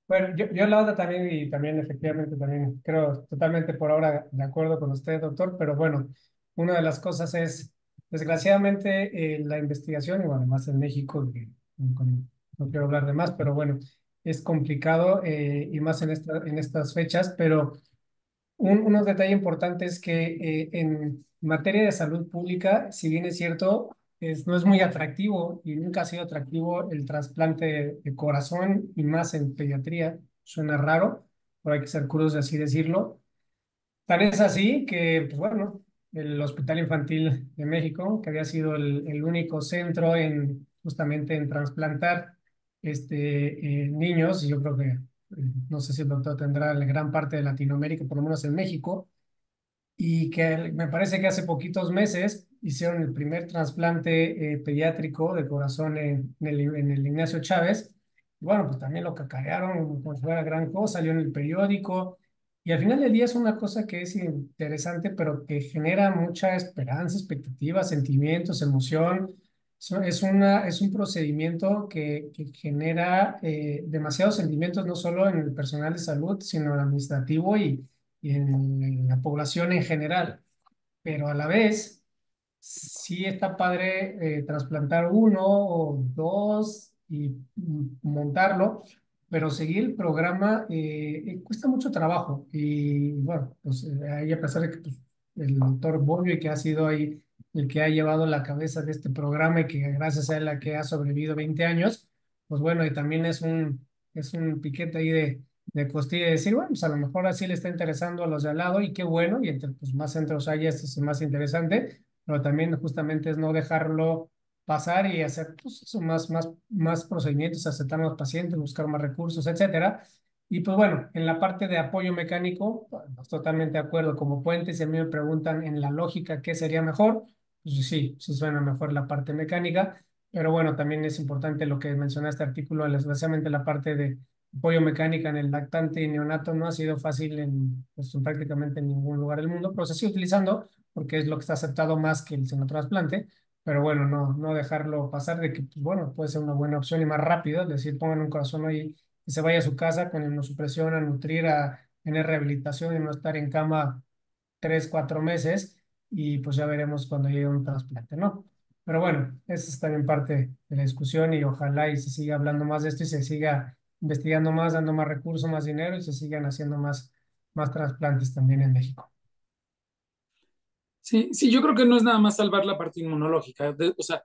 Bueno, yo la otra también, y también efectivamente también creo totalmente por ahora de acuerdo con usted, doctor, pero bueno, una de las cosas es, desgraciadamente, la investigación, y bueno, además en México, que no quiero hablar de más, pero bueno, es complicado y más en estas fechas, pero unos detalles importantes que en materia de salud pública, si bien es cierto, no es muy atractivo y nunca ha sido atractivo el trasplante de corazón y más en pediatría. Suena raro, pero hay que ser crudos de así decirlo. Tan es así que, pues bueno, el Hospital Infantil de México, que había sido el único centro en justamente en trasplantar niños, y yo creo que, no sé si el doctor tendrá la gran parte de Latinoamérica, por lo menos en México, y que me parece que hace poquitos meses hicieron el primer trasplante pediátrico de corazón en el Ignacio Chávez. Y bueno, pues también lo cacarearon como si fuera gran cosa, salió en el periódico. Y al final del día es una cosa que es interesante, pero que genera mucha esperanza, expectativa, sentimientos, emoción. Es un procedimiento que genera demasiados sentimientos, no solo en el personal de salud, sino en el administrativo y en la población en general, pero a la vez sí está padre trasplantar uno o dos y montarlo, pero seguir el programa cuesta mucho trabajo y bueno, pues ahí a pesar de que pues, el doctor Bobbio que ha sido ahí el que ha llevado la cabeza de este programa y que gracias a él la que ha sobrevivido 20 años, pues bueno, y también es un piquete ahí de costilla y decir, bueno, pues a lo mejor así le está interesando a los de al lado y qué bueno, y entre pues, más centros haya, esto es más interesante, pero también justamente es no dejarlo pasar y hacer pues, eso, más procedimientos, aceptar más pacientes, buscar más recursos, etcétera. Y pues bueno, en la parte de apoyo mecánico, pues, totalmente de acuerdo, como puente, si a mí me preguntan en la lógica qué sería mejor, pues sí suena mejor la parte mecánica, pero bueno, también es importante lo que menciona este artículo, especialmente la parte de apoyo mecánica en el lactante y neonato no ha sido fácil pues, en prácticamente en ningún lugar del mundo, pero se sigue utilizando porque es lo que está aceptado más que el xenotrasplante, pero bueno, no dejarlo pasar de que, pues, bueno, puede ser una buena opción y más rápido, es decir, pongan un corazón ahí que se vaya a su casa con inmunosupresión a nutrir tener rehabilitación y no estar en cama 3, 4 meses y pues ya veremos cuando llegue un trasplante, ¿no? Pero bueno, esa es también parte de la discusión y ojalá y se siga hablando más de esto y se siga investigando más, dando más recursos, más dinero y se sigan haciendo más trasplantes también en México. Sí, sí, yo creo que no es nada más salvar la parte inmunológica, o sea,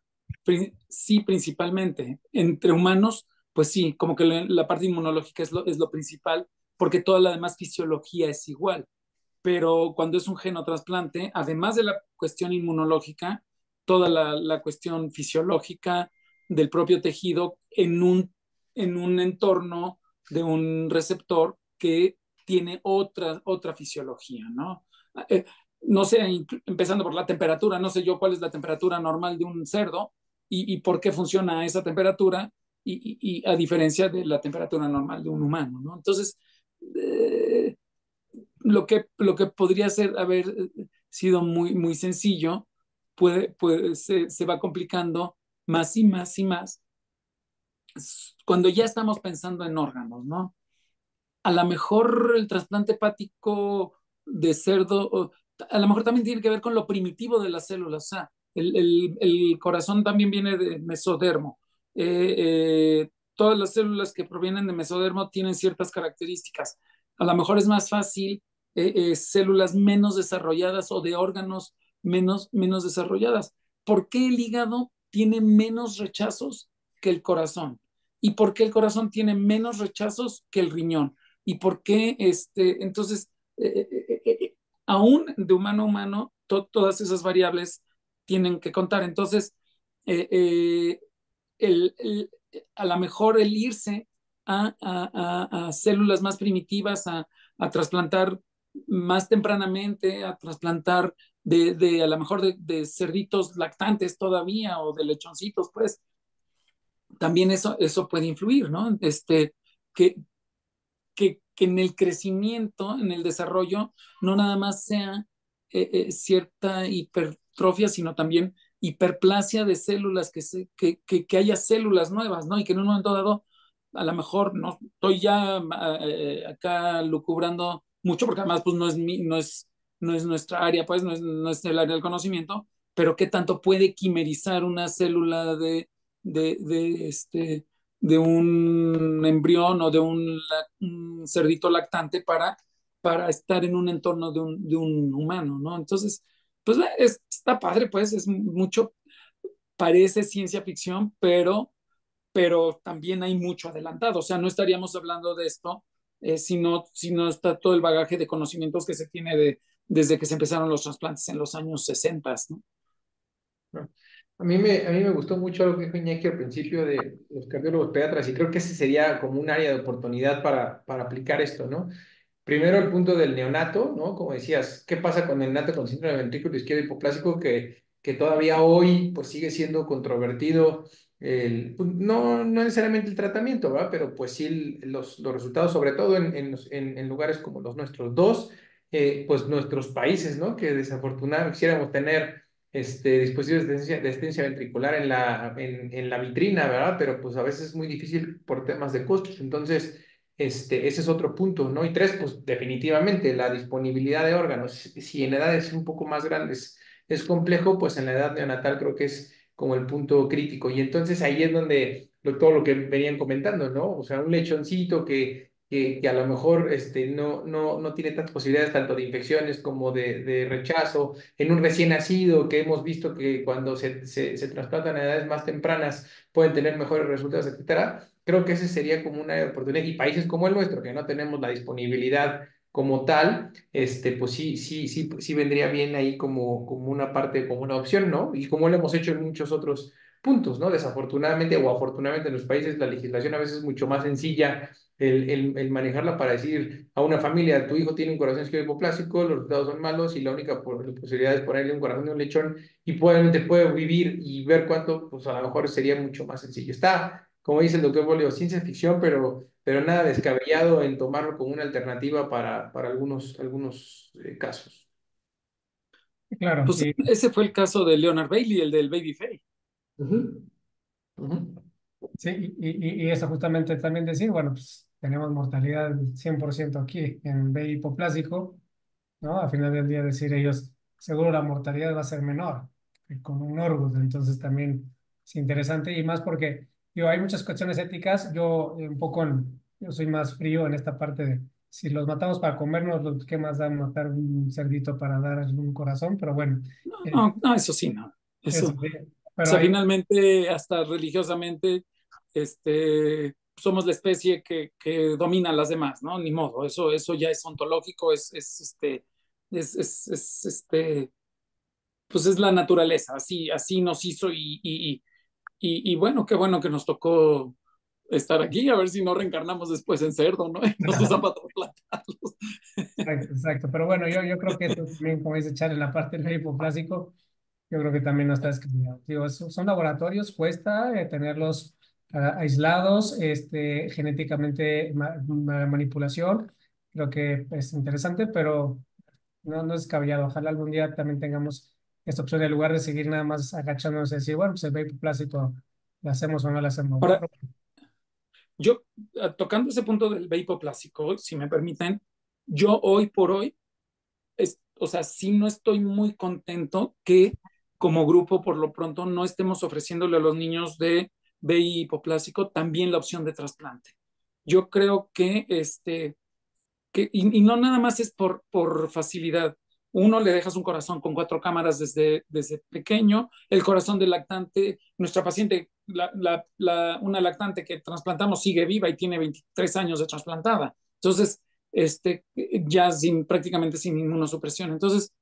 sí, principalmente. Entre humanos, pues sí, como que la parte inmunológica es lo principal, porque toda la demás fisiología es igual. Pero cuando es un genotrasplante, además de la cuestión inmunológica, toda la cuestión fisiológica del propio tejido en un entorno de un receptor que tiene otra fisiología, ¿no? Eh, no sé, empezando por la temperatura, no sé yo cuál es la temperatura normal de un cerdo y por qué funciona a esa temperatura y a diferencia de la temperatura normal de un humano, ¿no? Entonces, eh, lo que podría ser, haber sido muy sencillo, se va complicando más y más y más cuando ya estamos pensando en órganos, ¿no? A lo mejor el trasplante hepático de cerdo, a lo mejor también tiene que ver con lo primitivo de las células, o sea, el corazón también viene de mesodermo. Todas las células que provienen de mesodermo tienen ciertas características. A lo mejor es más fácil células menos desarrolladas o de órganos menos desarrolladas. ¿Por qué el hígado tiene menos rechazos que el corazón? ¿Y por qué el corazón tiene menos rechazos que el riñón? ¿Y por qué entonces, eh, eh, eh, eh, aún de humano a humano, todas esas variables tienen que contar? Entonces, eh, eh, el, el, a lo mejor el irse a células más primitivas, a trasplantar más tempranamente, a trasplantar a lo mejor de cerditos lactantes todavía o de lechoncitos, pues también eso puede influir, ¿no? Que, que en el crecimiento, en el desarrollo, no nada más sea cierta hipertrofia, sino también hiperplasia de células, que haya células nuevas, ¿no? Y que en un momento dado, a lo mejor no estoy ya acá lucubrando mucho, porque además pues no es nuestra área, pues no es el área del conocimiento, pero qué tanto puede quimerizar una célula de de un embrión o de un cerdito lactante para estar en un entorno de un humano, ¿no? Entonces, pues está padre, pues es mucho, parece ciencia ficción, pero también hay mucho adelantado, o sea, no estaríamos hablando de esto si no está todo el bagaje de conocimientos que se tiene desde que se empezaron los trasplantes en los años 60, ¿no? ¿No? A mí me gustó mucho lo que dijo Iñaki al principio de los cardiólogos pediatras y creo que ese sería como un área de oportunidad para aplicar esto, ¿no? Primero el punto del neonato, ¿no? Como decías, ¿qué pasa con el neonato con síndrome de ventrículo izquierdo hipoplásico que todavía hoy pues sigue siendo controvertido? Pues, no necesariamente el tratamiento, ¿verdad? Pero pues sí los resultados, sobre todo en lugares como los nuestros dos, pues nuestros países, ¿no? Que desafortunadamente quisiéramos tener dispositivos de asistencia ventricular en la vitrina, ¿verdad? Pero pues a veces es muy difícil por temas de costos. Entonces, ese es otro punto, ¿no? Y tres, pues definitivamente la disponibilidad de órganos. Si en edades un poco más grandes es complejo, pues en la edad neonatal creo que es como el punto crítico. Y entonces ahí es donde todo lo que venían comentando, ¿no? O sea, un lechoncito que a lo mejor no tiene tantas posibilidades tanto de infecciones como de rechazo, en un recién nacido que hemos visto que cuando se trasplantan a edades más tempranas pueden tener mejores resultados, etcétera. Creo que ese sería como una oportunidad. Y países como el nuestro, que no tenemos la disponibilidad como tal, pues sí vendría bien ahí como una parte, como una opción, ¿no? Y como lo hemos hecho en muchos otros puntos, ¿no? Desafortunadamente o afortunadamente en los países la legislación a veces es mucho más sencilla el manejarla para decir a una familia, tu hijo tiene un corazón izquierdo hipoplásico, los resultados son malos y la única posibilidad es ponerle un corazón de un lechón y probablemente puede vivir y ver cuánto, pues a lo mejor sería mucho más sencillo. Está, como dice el doctor Bolio, ciencia ficción, pero nada descabellado en tomarlo como una alternativa para algunos casos. Claro, Pues y ese fue el caso de Leonard Bailey, el del Baby Faye. Ujú, ujú. sí, y eso justamente también decir, bueno, pues tenemos mortalidad del 100% aquí en VI hipoplásico, ¿no? A final del día decir ellos, seguro la mortalidad va a ser menor que con un Norwood, entonces también es interesante y más porque hay muchas cuestiones éticas, yo soy más frío en esta parte de si los matamos para comernos, ¿qué más da matar un cerdito para dar un corazón? Pero bueno, eh, No, no, eso sí, no. Eso, eso o sí, pero sea, hay, finalmente, hasta religiosamente, somos la especie que domina a las demás, ¿no? Ni modo, eso ya es ontológico, es pues es la naturaleza, así nos hizo y bueno, qué bueno que nos tocó estar aquí, a ver si no reencarnamos después en cerdo, ¿no? Y nos usan para trasplantarlos. exacto, exacto. Pero bueno, yo creo que esto también, como dice Charlie, la parte del hipoplásico, yo creo que también no está descabellado. Digo, son laboratorios, cuesta tenerlos aislados, genéticamente manipulación. Creo que es interesante, pero no es descabellado. Ojalá algún día también tengamos esta opción en lugar de seguir nada más agachándonos y decir, bueno, pues el hipoplásico, ¿lo hacemos o no lo hacemos? ¿No? Ahora, yo, tocando ese punto del plástico, si me permiten, yo hoy por hoy, o sea, sí no estoy muy contento que como grupo, por lo pronto, no estemos ofreciéndole a los niños de VI hipoplásico también la opción de trasplante. Yo creo y no nada más es por facilidad. Uno, le dejas un corazón con 4 cámaras desde pequeño, el corazón del lactante, nuestra paciente, una lactante que trasplantamos sigue viva y tiene 23 años de trasplantada. Entonces, ya prácticamente sin inmunosupresión. Entonces,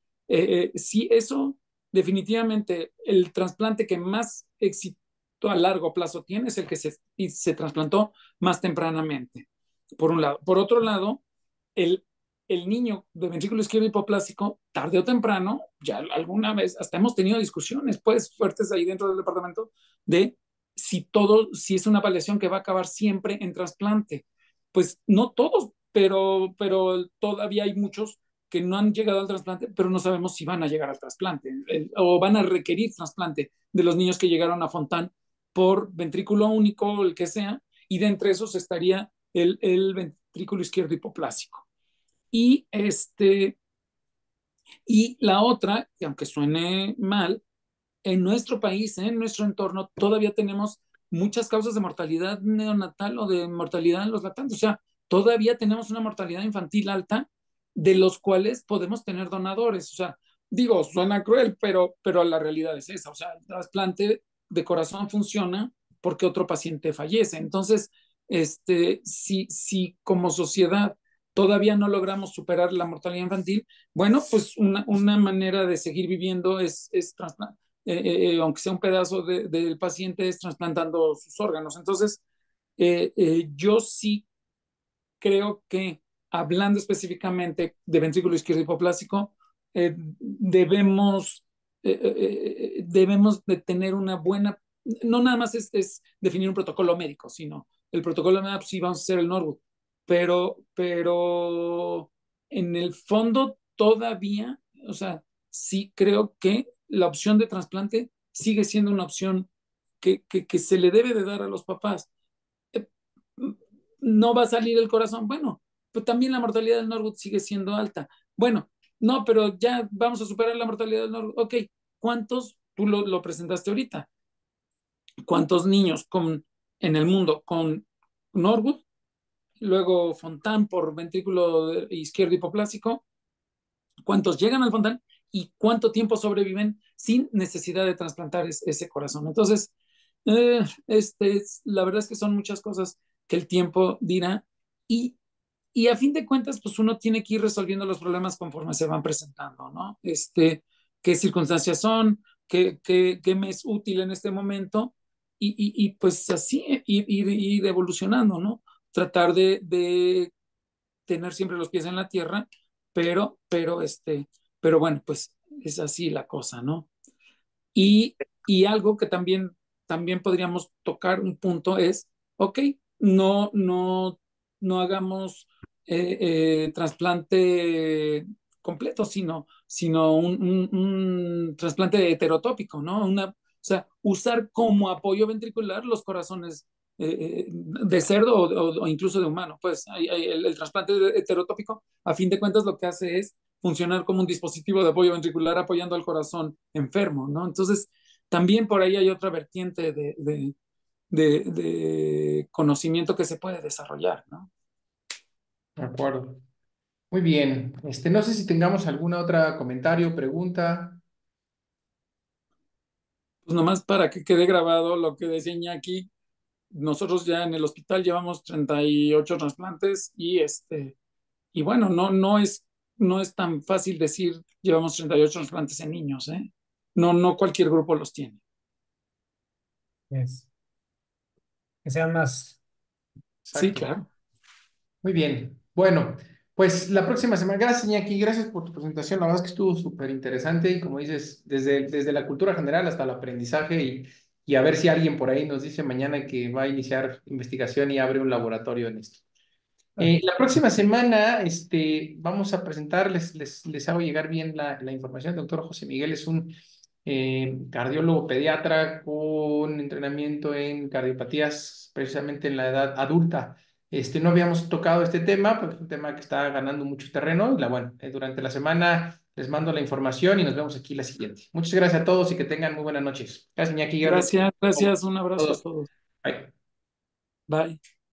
sí, eso definitivamente el trasplante que más éxito a largo plazo tiene es el que se trasplantó más tempranamente, por un lado. Por otro lado, el, el niño de ventrículo izquierdo hipoplásico, tarde o temprano, ya alguna vez, hasta hemos tenido discusiones pues fuertes ahí dentro del departamento de si es una paliación que va a acabar siempre en trasplante. Pues no todos, pero todavía hay muchos que no han llegado al trasplante, pero no sabemos si van a llegar al trasplante o van a requerir trasplante de los niños que llegaron a Fontán por ventrículo único, el que sea, y de entre esos estaría el ventrículo izquierdo hipoplásico. Y, y la otra, que aunque suene mal, en nuestro país, en nuestro entorno, todavía tenemos muchas causas de mortalidad neonatal o de mortalidad en los lactantes. O sea, todavía tenemos una mortalidad infantil alta, de los cuales podemos tener donadores. O sea, digo, suena cruel, pero la realidad es esa. O sea, el trasplante de corazón funciona porque otro paciente fallece. Entonces, si como sociedad todavía no logramos superar la mortalidad infantil, bueno, pues una manera de seguir viviendo es trasplante, aunque sea un pedazo del paciente, es trasplantando sus órganos. Entonces, yo sí creo que hablando específicamente de ventrículo izquierdo hipoplásico, debemos de tener una buena, no nada más es definir un protocolo médico, sino el protocolo médico, sí vamos a hacer el Norwood, pero en el fondo todavía, o sea, sí creo que la opción de trasplante sigue siendo una opción que se le debe de dar a los papás. Eh, no va a salir el corazón. Bueno, pues también la mortalidad del Norwood sigue siendo alta. Bueno, no, pero ya vamos a superar la mortalidad del Norwood. Ok, ¿cuántos, tú lo presentaste ahorita, cuántos niños en el mundo con Norwood, luego Fontán por ventrículo izquierdo hipoplásico, cuántos llegan al Fontán y cuánto tiempo sobreviven sin necesidad de trasplantar ese corazón? Entonces, la verdad es que son muchas cosas que el tiempo dirá y, y a fin de cuentas, pues uno tiene que ir resolviendo los problemas conforme se van presentando, ¿no? Qué circunstancias son, qué me es útil en este momento y pues así ir evolucionando, ¿no? Tratar de tener siempre los pies en la tierra, pero bueno, pues es así la cosa, ¿no? Y, y algo que también podríamos tocar un punto es, ok, no hagamos trasplante completo, sino un trasplante heterotópico, ¿no? O sea, usar como apoyo ventricular los corazones de cerdo o incluso de humano. Pues el trasplante heterotópico, a fin de cuentas, lo que hace es funcionar como un dispositivo de apoyo ventricular apoyando al corazón enfermo, ¿no? Entonces, también por ahí hay otra vertiente de conocimiento que se puede desarrollar, ¿no? De acuerdo. Muy bien. No sé si tengamos alguna otra comentario, pregunta. Pues nomás para que quede grabado lo que decía Iñaki, nosotros ya en el hospital llevamos 38 trasplantes y bueno, no es tan fácil decir llevamos 38 trasplantes en niños, ¿eh? No cualquier grupo los tiene. Es, que sean más. Sí, Exacto. claro. Muy bien. Bueno, pues la próxima semana, gracias Iñaki, gracias por tu presentación. La verdad es que estuvo súper interesante y como dices, desde la cultura general hasta el aprendizaje y a ver si alguien por ahí nos dice mañana que va a iniciar investigación y abre un laboratorio en esto. La próxima semana vamos a presentarles, les hago llegar bien la información. El doctor José Miguel es un cardiólogo pediatra con entrenamiento en cardiopatías, precisamente en la edad adulta. No habíamos tocado este tema, porque es un tema que está ganando mucho terreno. Bueno, durante la semana les mando la información y nos vemos aquí la siguiente. Muchas gracias a todos y que tengan muy buenas noches. Gracias, Iñaki. Gracias Gracias, a gracias. Un abrazo a todos. todos. Bye. Bye.